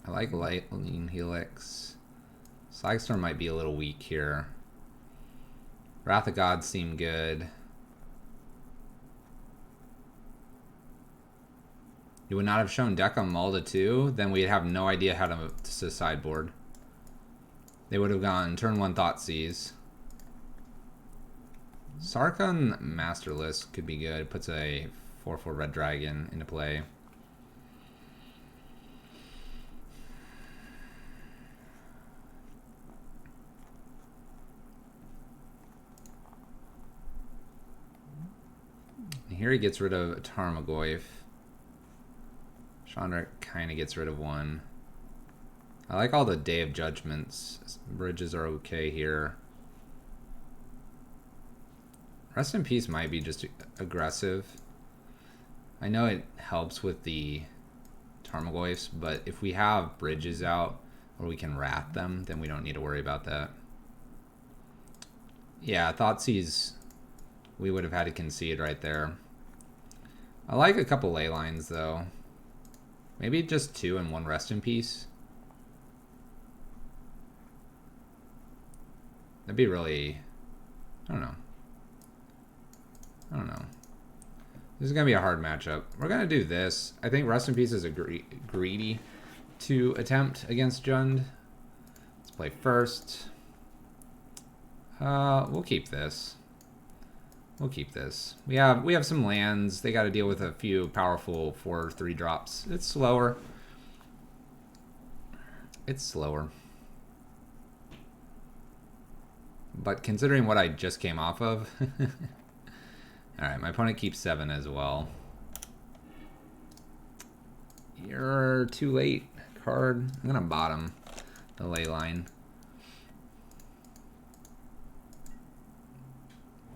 I like Lightning Helix. Slagstorm might be a little weak here. Wrath of God seem good. You would not have shown deck on Malda too, then we'd have no idea how to sideboard. They would have gone turn 1 Thoughtseize. Sarkhan Masterless could be good. Puts a 4/4 red dragon into play. And here he gets rid of Tarmogoyf. Chandra kind of gets rid of one. I like all the Day of Judgments. Bridges are okay here. Rest in Peace might be just aggressive. I know it helps with the Tarmogoyfs, but if we have bridges out or we can wrath them, then we don't need to worry about that. Yeah, Thoughtseize, we would have had to concede right there. I like a couple ley lines though. Maybe just 2 and 1 Rest in Peace. That'd be really, I don't know. This is going to be a hard matchup. We're going to do this. I think Rest in Peace is a greedy to attempt against Jund. Let's play first. We'll keep this. We'll keep this. We have some lands. They got to deal with a few powerful 4/3 drops. It's slower. It's slower. But considering what I just came off of... Alright, my opponent keeps 7 as well. You're too late, card. I'm going to bottom the ley line.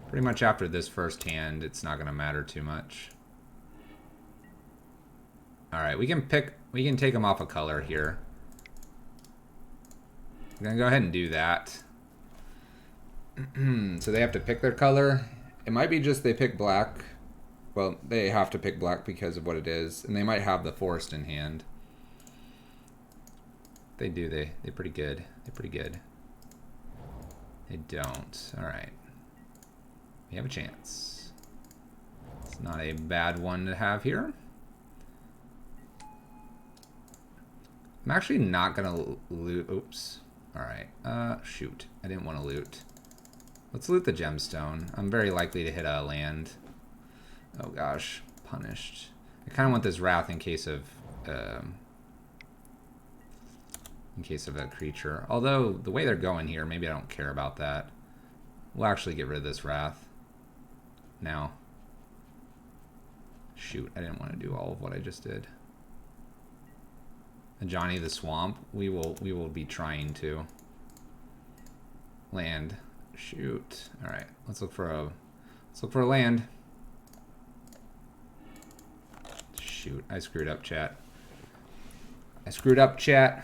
Pretty much after this first hand, it's not going to matter too much. Alright, we can take them off a color here. I'm going to go ahead and do that. So they have to pick their color. It might be just they pick black. Well, they have to pick black because of what it is. And they might have the forest in hand. They do. They're pretty good. They're pretty good. They don't. Alright. We have a chance. It's not a bad one to have here. I'm actually not going to loot. Oops. Alright. Shoot. I didn't want to loot. Let's loot the gemstone. I'm very likely to hit a land. Oh gosh, punished. I kind of want this wrath in case of a creature. Although the way they're going here, maybe I don't care about that. We'll actually get rid of this wrath now. Shoot, I didn't want to do all of what I just did. Ajani the swamp. We will be trying to land. Shoot. All right. Let's look for a land. Shoot. I screwed up, chat. I screwed up, chat.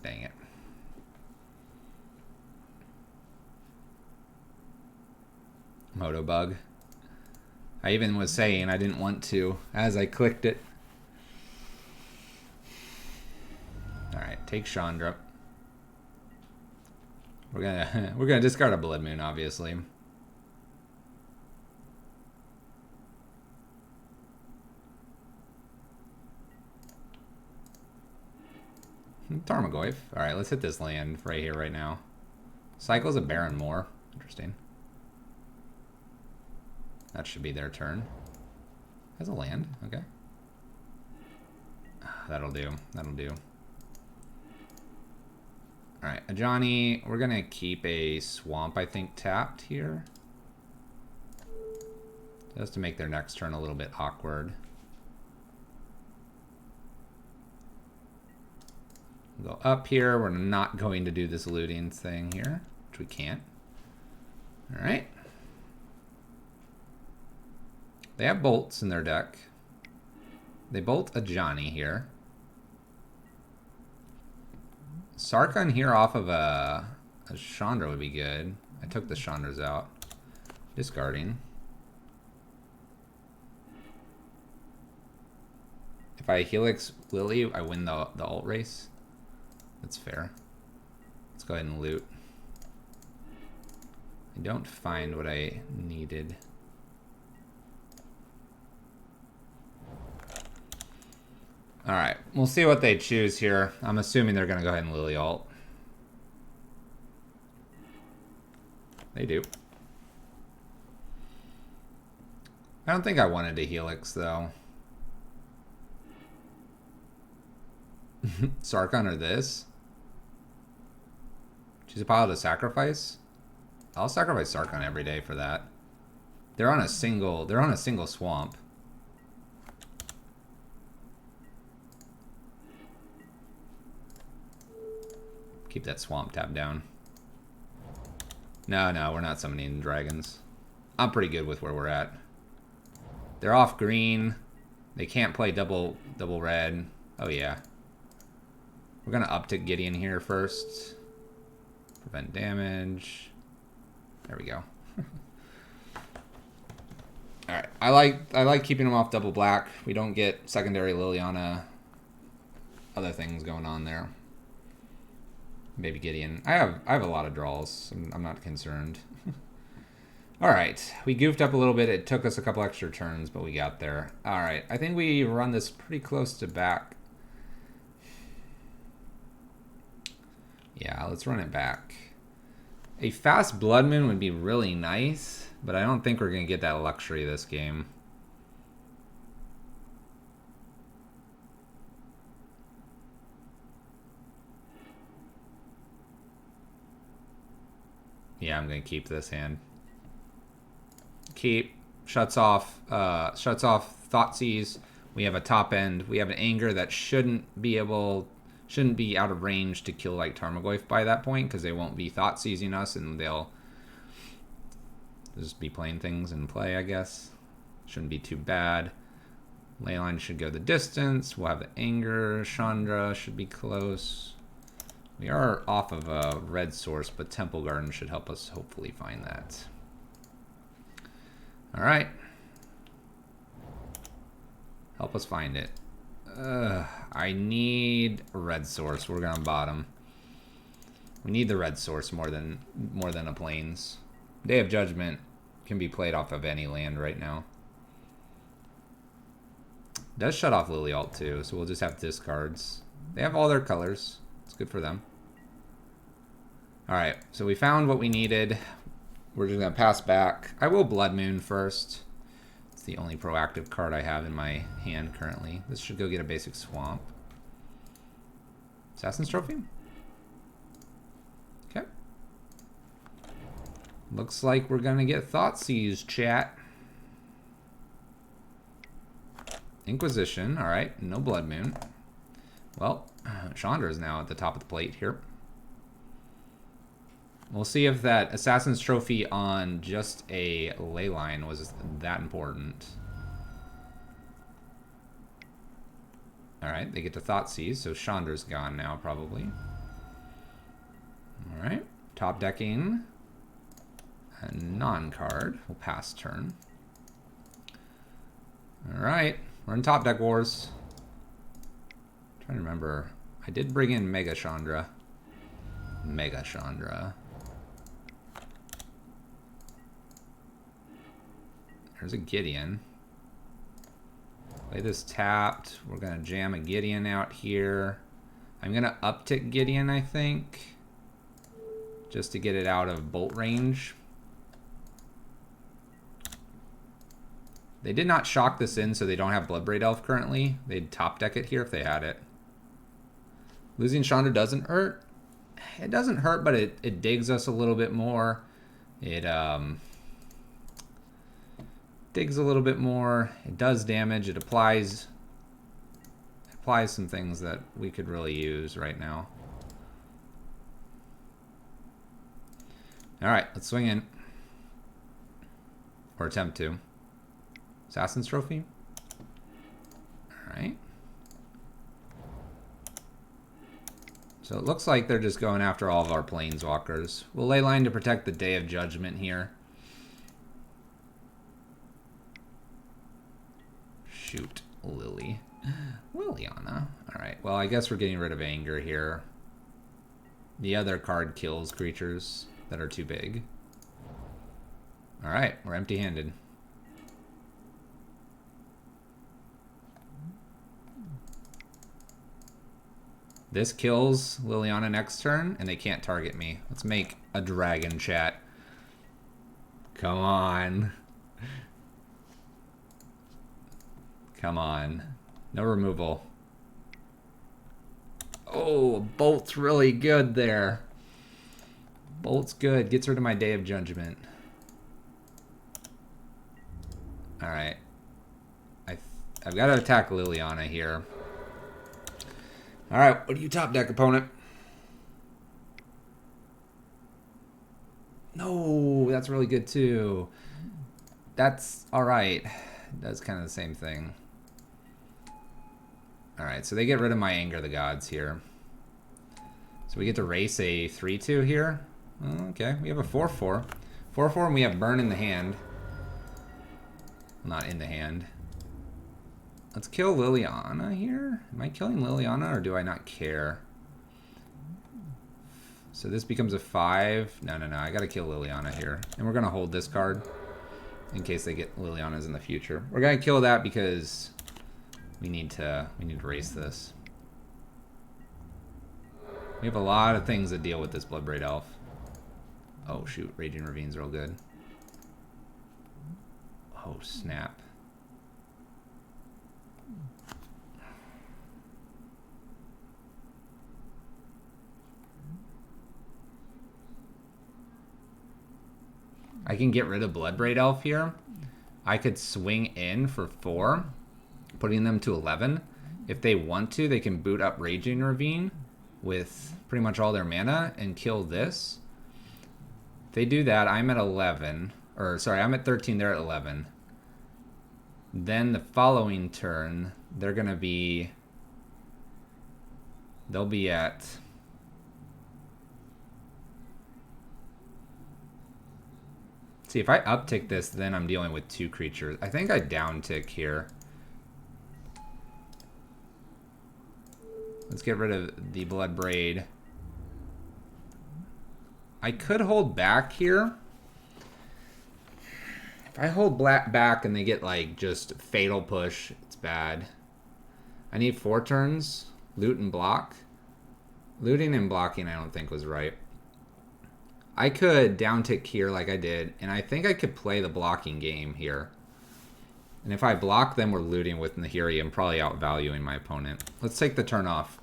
Dang it. Moto bug. I even was saying I didn't want to as I clicked it. Alright, take Chandra. We're gonna discard a Blood Moon, obviously. Tarmogoyf. Alright, let's hit this land right here, right now. Cycles a Baron Moor. Interesting. That should be their turn. Has a land, okay. That'll do. That'll do. Alright, Ajani, we're gonna keep a swamp, I think, tapped here. Just to make their next turn a little bit awkward. We'll go up here. We're not going to do this looting thing here, which we can't. Alright. They have bolts in their deck. They bolt Ajani here. Sarkhan here off of a Chandra would be good. I took the Chandras out. Discarding. If I Helix Lily, I win the ult race. That's fair. Let's go ahead and loot. I don't find what I needed. Alright, we'll see what they choose here. I'm assuming they're going to go ahead and Lily ult. They do. I don't think I wanted a Helix, though. Sarkhan or this? Choose a pile to sacrifice? I'll sacrifice Sarkhan every day for that. They're on a single swamp. Keep that swamp tab down. No, we're not summoning dragons. I'm pretty good with where we're at. They're off green. They can't play double red. Oh yeah. We're gonna uptick Gideon here first. Prevent damage. There we go. Alright. I like keeping them off double black. We don't get secondary Liliana. Other things going on there. Maybe Gideon. I have a lot of draws. I'm not concerned. Alright. We goofed up a little bit. It took us a couple extra turns, but we got there. Alright. I think we run this pretty close to back. Yeah, let's run it back. A fast Blood Moon would be really nice, but I don't think we're going to get that luxury this game. Yeah, I'm going to keep this hand. Keep. Shuts off Thoughtseize. We have a top end. We have an Anger that shouldn't be out of range to kill like Tarmogoyf by that point, because they won't be thought seizing us and they'll just be playing things in play, I guess. Shouldn't be too bad. Leyline should go the distance. We'll have the Anger. Chandra should be close. We are off of a red source, but Temple Garden should help us hopefully find that. Alright. Help us find it. I need a red source. We're gonna bottom. We need the red source more than a plains. Day of Judgment can be played off of any land right now. Does shut off Lilialt too, so we'll just have discards. They have all their colors. It's good for them. Alright, so we found what we needed. We're just gonna pass back. I will Blood Moon first. It's the only proactive card I have in my hand currently. This should go get a basic swamp. Assassin's Trophy? Okay. Looks like we're gonna get Thoughtseize, chat. Inquisition, alright, no Blood Moon. Well, Chandra is now at the top of the plate here. We'll see if that Assassin's Trophy on just a Leyline was that important. Alright, they get to Thoughtseize, so Chandra's gone now, probably. Alright, top decking. A non-card. We'll pass turn. Alright, we're in top deck wars. I'm trying to remember. I did bring in Mega Chandra. Mega Chandra. There's a Gideon. Play this tapped. We're going to jam a Gideon out here. I'm going to uptick Gideon, I think. Just to get it out of bolt range. They did not shock this in, so they don't have Bloodbraid Elf currently. They'd top deck it here if they had it. Losing Chandra doesn't hurt. It doesn't hurt, but it digs us a little bit more. It digs a little bit more. It does damage. It applies some things that we could really use right now. All right, let's swing in. Or attempt to. Assassin's Trophy. All right. So it looks like they're just going after all of our planeswalkers. We'll Leyline to protect the Day of Judgment here. Shoot, Lily. Liliana. Alright, well, I guess we're getting rid of Anger here. The other card kills creatures that are too big. Alright, we're empty-handed. This kills Liliana next turn, and they can't target me. Let's make a dragon, chat. Come on. Come on. No removal. Oh, Bolt's really good there. Bolt's good. Gets rid of my Day of Judgment. Alright. I've got to attack Liliana here. Alright, what do you top deck, opponent? No, that's really good too. That's alright. Does kind of the same thing. Alright, so they get rid of my Anger the Gods here. So we get to race a 3-2 here. Okay, we have a 4-4. 4-4 and we have Burn in the hand. Not in the hand. Let's kill Liliana here. Am I killing Liliana or do I not care? So this becomes a 5. No. I gotta kill Liliana here. And we're gonna hold this card in case they get Lilianas in the future. We're gonna kill that because we need to race this. We have a lot of things to deal with this Bloodbraid Elf. Oh shoot, Raging Ravine's real good. Oh snap. I can get rid of Bloodbraid Elf here. I could swing in for 4, putting them to 11. If they want to, they can boot up Raging Ravine with pretty much all their mana and kill this. If they do that, I'm at 11. Or, sorry, I'm at 13, they're at 11. Then the following turn, they're going to be... They'll be at... See, if I uptick this, then I'm dealing with 2 creatures. I think I downtick here. Let's get rid of the Bloodbraid. I could hold back here. If I hold back and they get, like, just Fatal Push, it's bad. I need 4 turns. Loot and block. Looting and blocking I don't think was right. I could downtick here like I did, and I think I could play the blocking game here. And if I block them, we're looting with Nahiri. I'm probably outvaluing my opponent. Let's take the turn off.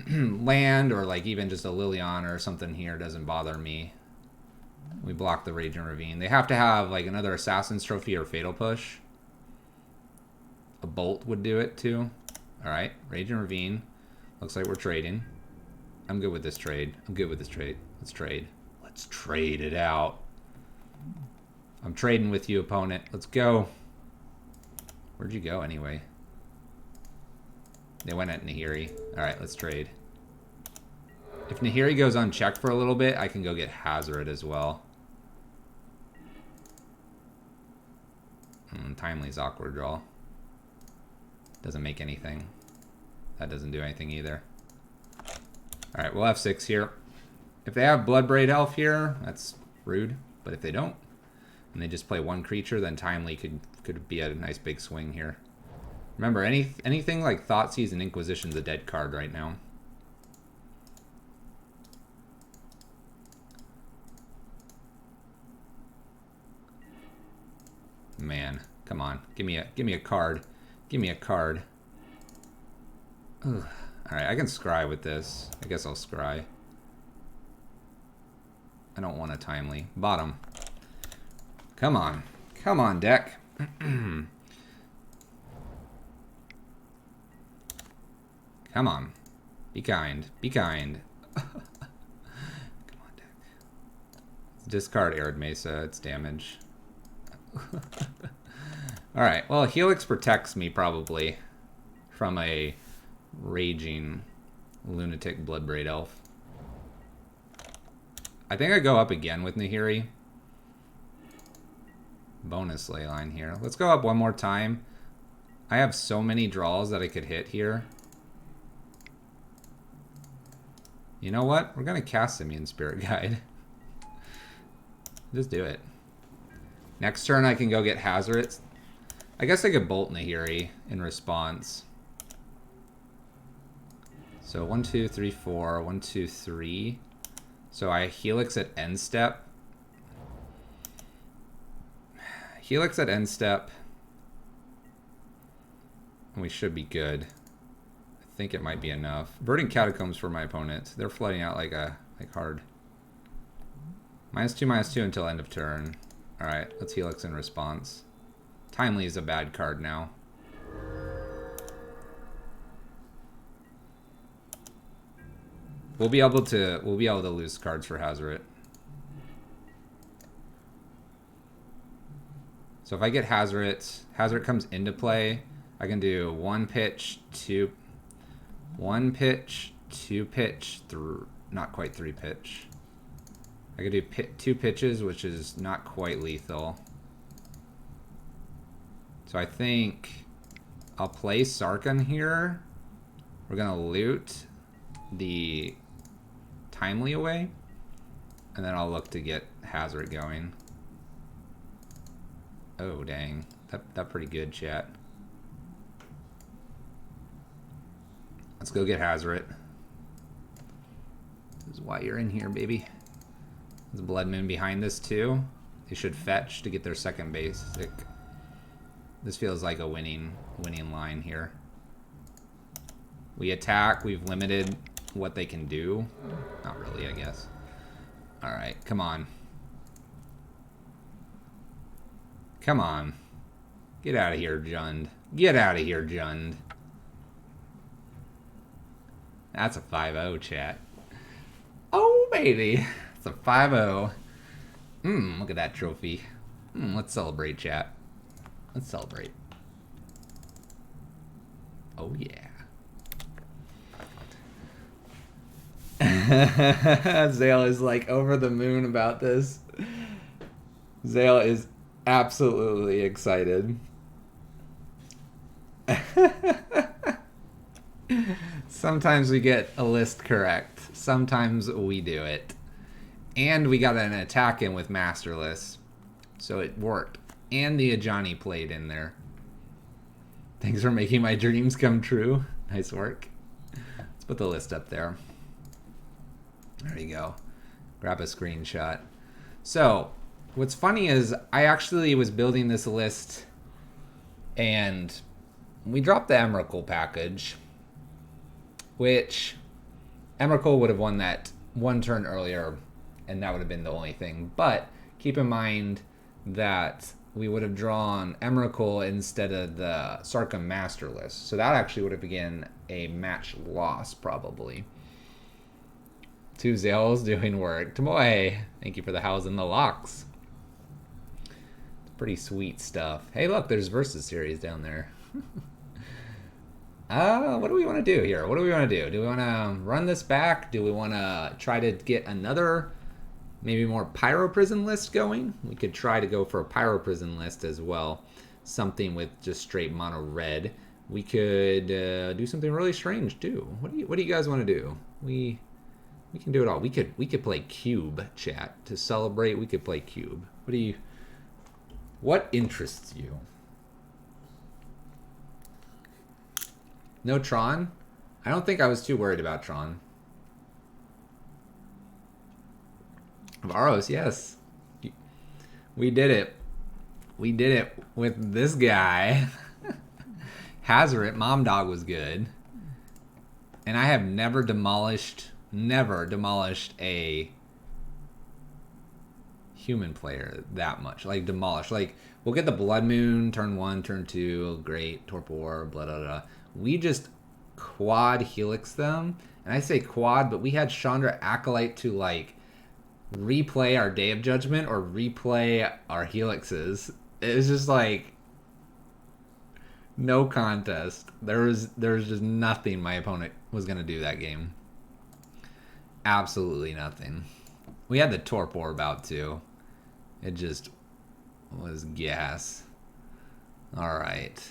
Land or like even just a Liliana or something here doesn't bother me. We block the Raging Ravine. They have to have like another Assassin's Trophy or Fatal Push. A Bolt would do it too. Alright, Raging Ravine. Looks like we're trading. I'm good with this trade. I'm good with this trade. Let's trade. Let's trade it out. I'm trading with you, opponent. Let's go. Where'd you go anyway? They went at Nahiri. Alright, let's trade. If Nahiri goes unchecked for a little bit, I can go get Hazoret as well. Timely's awkward draw. Doesn't make anything. That doesn't do anything either. Alright, we'll have 6 here. If they have Bloodbraid Elf here, that's rude. But if they don't, and they just play 1 creature, then Timely could be a nice big swing here. Remember, anything like Thoughtseize and Inquisition's a dead card right now. Man, come on. Give me a card. Give me a card. Ugh. Alright, I can scry with this. I guess I'll scry. I don't want a Timely. Bottom. Come on. Come on, deck. Come on. Be kind. Be kind. Come on, deck. Discard Arid Mesa. It's damage. Alright, well, Helix protects me probably from a raging lunatic Bloodbraid Elf. I think I go up again with Nahiri. Bonus Leyline here. Let's go up one more time. I have so many draws that I could hit here. You know what? We're going to cast Simian Spirit Guide. Just do it. Next turn I can go get Hazoret. I guess I could Bolt Nahiri in response. So 1, 2, 3, 4. 1, 2, 3. So I Helix at end step. Helix at end step. And we should be good. I think it might be enough. Verdant Catacombs for my opponent. They're flooding out like hard. -2/-2 until end of turn. Alright, let's Helix in response. Timely is a bad card now. We'll be able to lose cards for Hazoret. So if I get Hazoret, Hazoret comes into play, I can do 1 pitch, 2 pitch, not quite 3 pitch. I could do 2 pitches, which is not quite lethal. So I think I'll play Sarkhan here. We're gonna loot the Timely away, and then I'll look to get Hazoret going. Oh dang, that pretty good, chat. Let's go get Hazoret. This is why you're in here, baby. There's a Blood Moon behind this too. They should fetch to get their second basic. This feels like a winning line here. We attack, we've limited what they can do. Not really, I guess. Alright, come on. Come on. Get out of here, Jund. Get out of here, Jund. That's a 5-0, chat. Oh, baby. It's a 5-0. Look at that trophy. Let's celebrate, chat. Let's celebrate. Oh, yeah. Zale is like over the moon about this. Zale is absolutely excited. Sometimes we get a list correct. Sometimes we do it. And we got an attack in with Masterless. So it worked. And the Ajani played in there. Thanks for making my dreams come true. Nice work. Let's put the list up there. There you go. Grab a screenshot. So, what's funny is I actually was building this list and we dropped the Emrakul package, which Emrakul would have won that 1 turn earlier and that would have been the only thing. But keep in mind that we would have drawn Emrakul instead of the Sarkhan Masterless. So that actually would have been a match loss probably. 2 Zales doing work. Tomoe, thank you for the house and the locks. It's pretty sweet stuff. Hey, look, there's Versus series down there. What do we want to do here? What do we want to do? Do we want to run this back? Do we want to try to get another, maybe more Pyro Prison list going? We could try to go for a Pyro Prison list as well. Something with just straight mono red. We could do something really strange too. What do you guys want to do? We can do it all. We could play Cube, chat. To celebrate, we could play Cube. What interests you? No Tron? I don't think I was too worried about Tron. Varos, yes. We did it. We did it with this guy. Hazoret, Mom Dog was good. And I have never demolished a human player that much. Like, demolished. Like, we'll get the Blood Moon, turn 1, turn 2, great, Torpor, blah, blah, blah. We just quad helix them. And I say quad, but we had Chandra Acolyte to, like, replay our Day of Judgment or replay our helixes. It was just, like, no contest. There was just nothing my opponent was going to do that game. Absolutely nothing. We had the Torpor about too. It just was gas. Alright.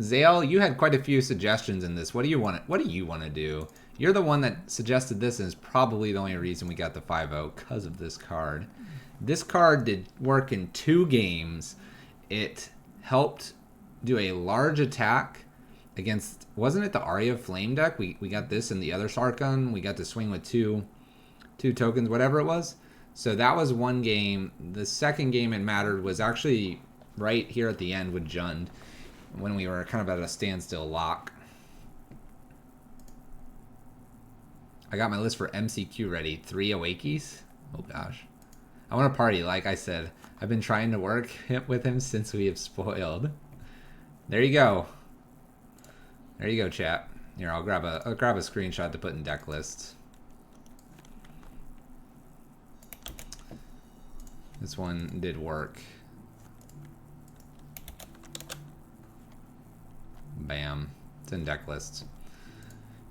Zale, you had quite a few suggestions in this. What do you want to do? You're the one that suggested this and is probably the only reason we got the 5-0 because of this card. This card did work in 2 games. It helped do a large attack against, wasn't it the Aria Flame deck? We got this in the other Sarkhan. We got to swing with two tokens, whatever it was. So that was one game. The second game it mattered was actually right here at the end with Jund, when we were kind of at a standstill lock. I got my list for MCQ ready. 3 Awakeys. Oh gosh. I want to party, like I said. I've been trying to work with him since we have spoiled. There you go. There you go, chat. Here, I'll grab a screenshot to put in deck lists. This one did work. Bam. It's in deck lists. In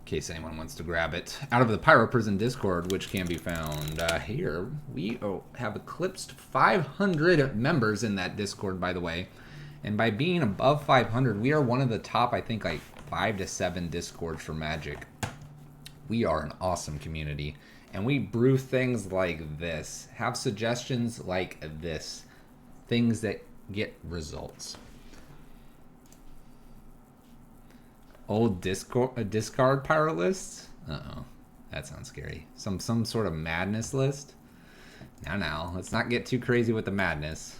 case anyone wants to grab it. Out of the Pyro Prison Discord, which can be found here. We have eclipsed 500 members in that Discord, by the way. And by being above 500, we are one of the top, I think, like 5 to 7 Discords for Magic. We are an awesome community. And we brew things like this. Have suggestions like this. Things that get results. Old discard pyro list? Uh-oh. That sounds scary. Some sort of madness list? Now. Let's not get too crazy with the madness.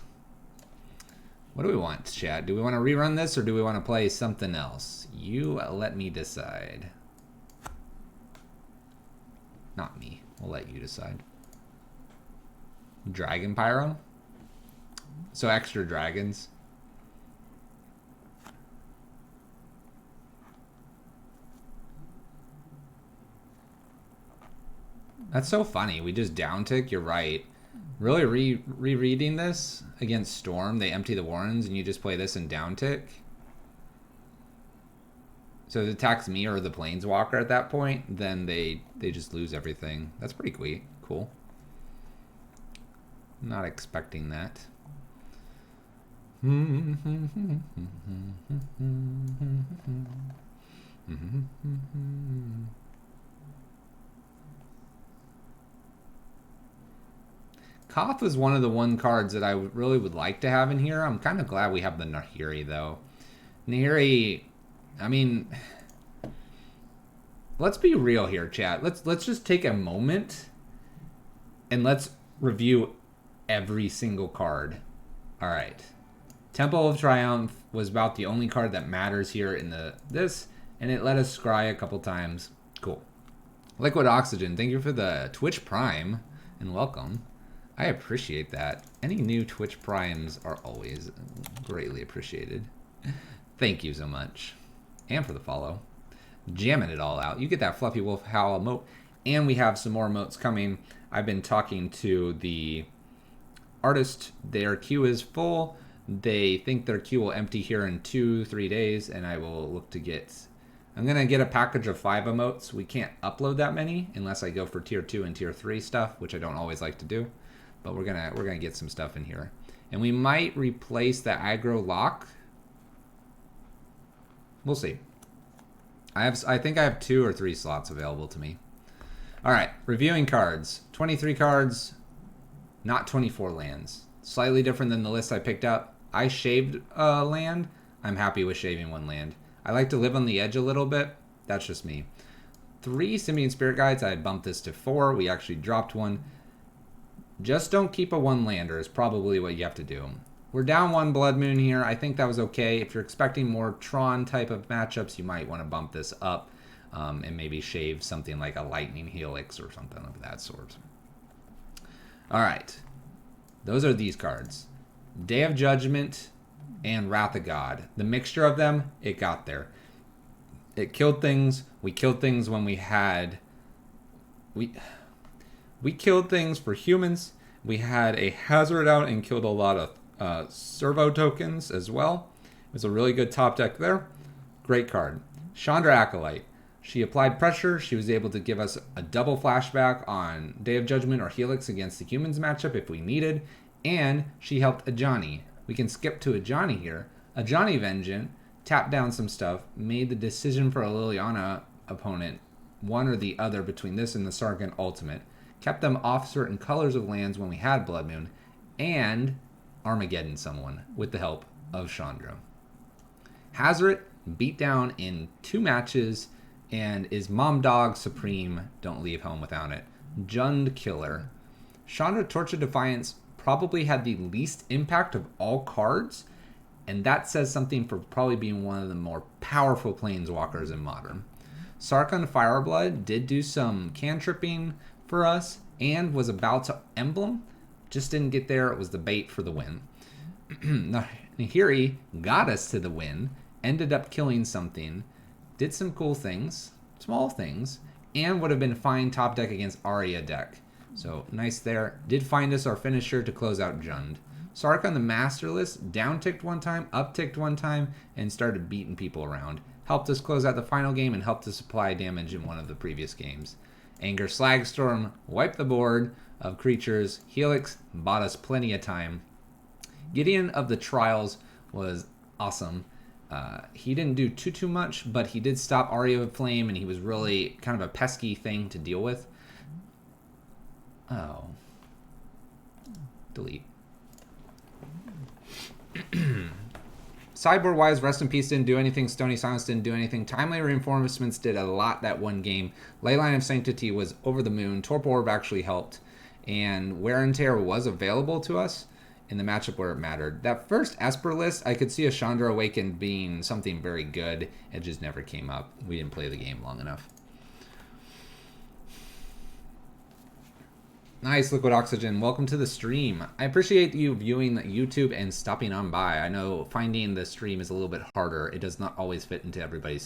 What do we want, chat? Do we want to rerun this or do we want to play something else? You let me decide. Not me. We'll let you decide. Dragon Pyro? So extra dragons. That's so funny. We just downtick. You're right. Really rereading this against Storm, they empty the Warrens and you just play this and downtick. So if it attacks me or the Planeswalker at that point, then they just lose everything. That's pretty cool. Not expecting that. Koth was one of the cards that I really would like to have in here. I'm kind of glad we have the Nahiri, though. Nahiri, I mean, let's be real here, chat. Let's just take a moment and let's review every single card. All right. Temple of Triumph was about the only card that matters here in this, and it let us scry a couple times. Cool. Liquid Oxygen, thank you for the Twitch Prime, and welcome. I appreciate that. Any new Twitch Primes are always greatly appreciated. Thank you so much. And for the follow. Jamming it all out. You get that Fluffy Wolf Howl emote. And we have some more emotes coming. I've been talking to the artist. Their queue is full. They think their queue will empty here in 2-3 days. And I will look to get... I'm going to get a package of 5 emotes. We can't upload that many unless I go for tier 2 and tier 3 stuff, which I don't always like to do. But we're gonna get some stuff in here. And we might replace the aggro lock. We'll see. I think I have 2 or 3 slots available to me. Alright, reviewing cards. 23 cards, not 24 lands. Slightly different than the list I picked up. I shaved a land. I'm happy with shaving 1 land. I like to live on the edge a little bit. That's just me. 3 Simian Spirit Guides. I had bumped this to 4. We actually dropped 1. Just don't keep a 1-lander is probably what you have to do. We're down 1 Blood Moon here. I think that was okay. If you're expecting more Tron type of matchups, you might want to bump this up and maybe shave something like a Lightning Helix or something of that sort. All right. Those are these cards. Day of Judgment and Wrath of God. The mixture of them, it got there. It killed things. We killed things when we had... We killed things for humans. We had a Hazoret out and killed a lot of servo tokens as well. It was a really good top deck there. Great card. Chandra Acolyte. She applied pressure. She was able to give us a double flashback on Day of Judgment or Helix against the humans matchup if we needed. And she helped Ajani. We can skip to Ajani here. Ajani Vengeance tapped down some stuff, made the decision for a Liliana opponent, one or the other between this and the Sarkhan Ultimate. Kept them off certain colors of lands when we had Blood Moon, and Armageddon someone with the help of Chandra. Hazoret beat down in 2 matches and is Mom Dog Supreme. Don't leave home without it. Jund Killer. Chandra, Torch of Defiance probably had the least impact of all cards, and that says something for probably being one of the more powerful planeswalkers in Modern. Sarkhan Fireblood did do some cantripping for us and was about to emblem, just didn't get there. It was the bait for the win. Nahiri got us to the win, ended up killing something, did some cool things, small things, and would have been fine top deck against Aria deck. So nice there. Did find us our finisher to close out Jund. Sarkhan the Masterless down-ticked one time, up-ticked one time, and started beating people around. Helped us close out the final game and helped us apply damage in one of the previous games. Anger Slagstorm wiped the board of creatures. Helix bought us plenty of time. Gideon of the Trials was awesome. He didn't do too much, but he did stop Aria of Flame, and he was really kind of a pesky thing to deal with. Oh. Delete. Sideboard-wise, Rest in Peace didn't do anything. Stony Silence didn't do anything. Timely Reinforcements did a lot that one game. Leyline of Sanctity was over the moon. Torpor Orb actually helped. And Wear and Tear was available to us in the matchup where it mattered. That first Esper list, I could see a Chandra Awakened being something very good. It just never came up. We didn't play the game long enough. Nice, Liquid Oxygen. Welcome to the stream. I appreciate you viewing YouTube and stopping on by. I know finding the stream is a little bit harder. It does not always fit into everybody's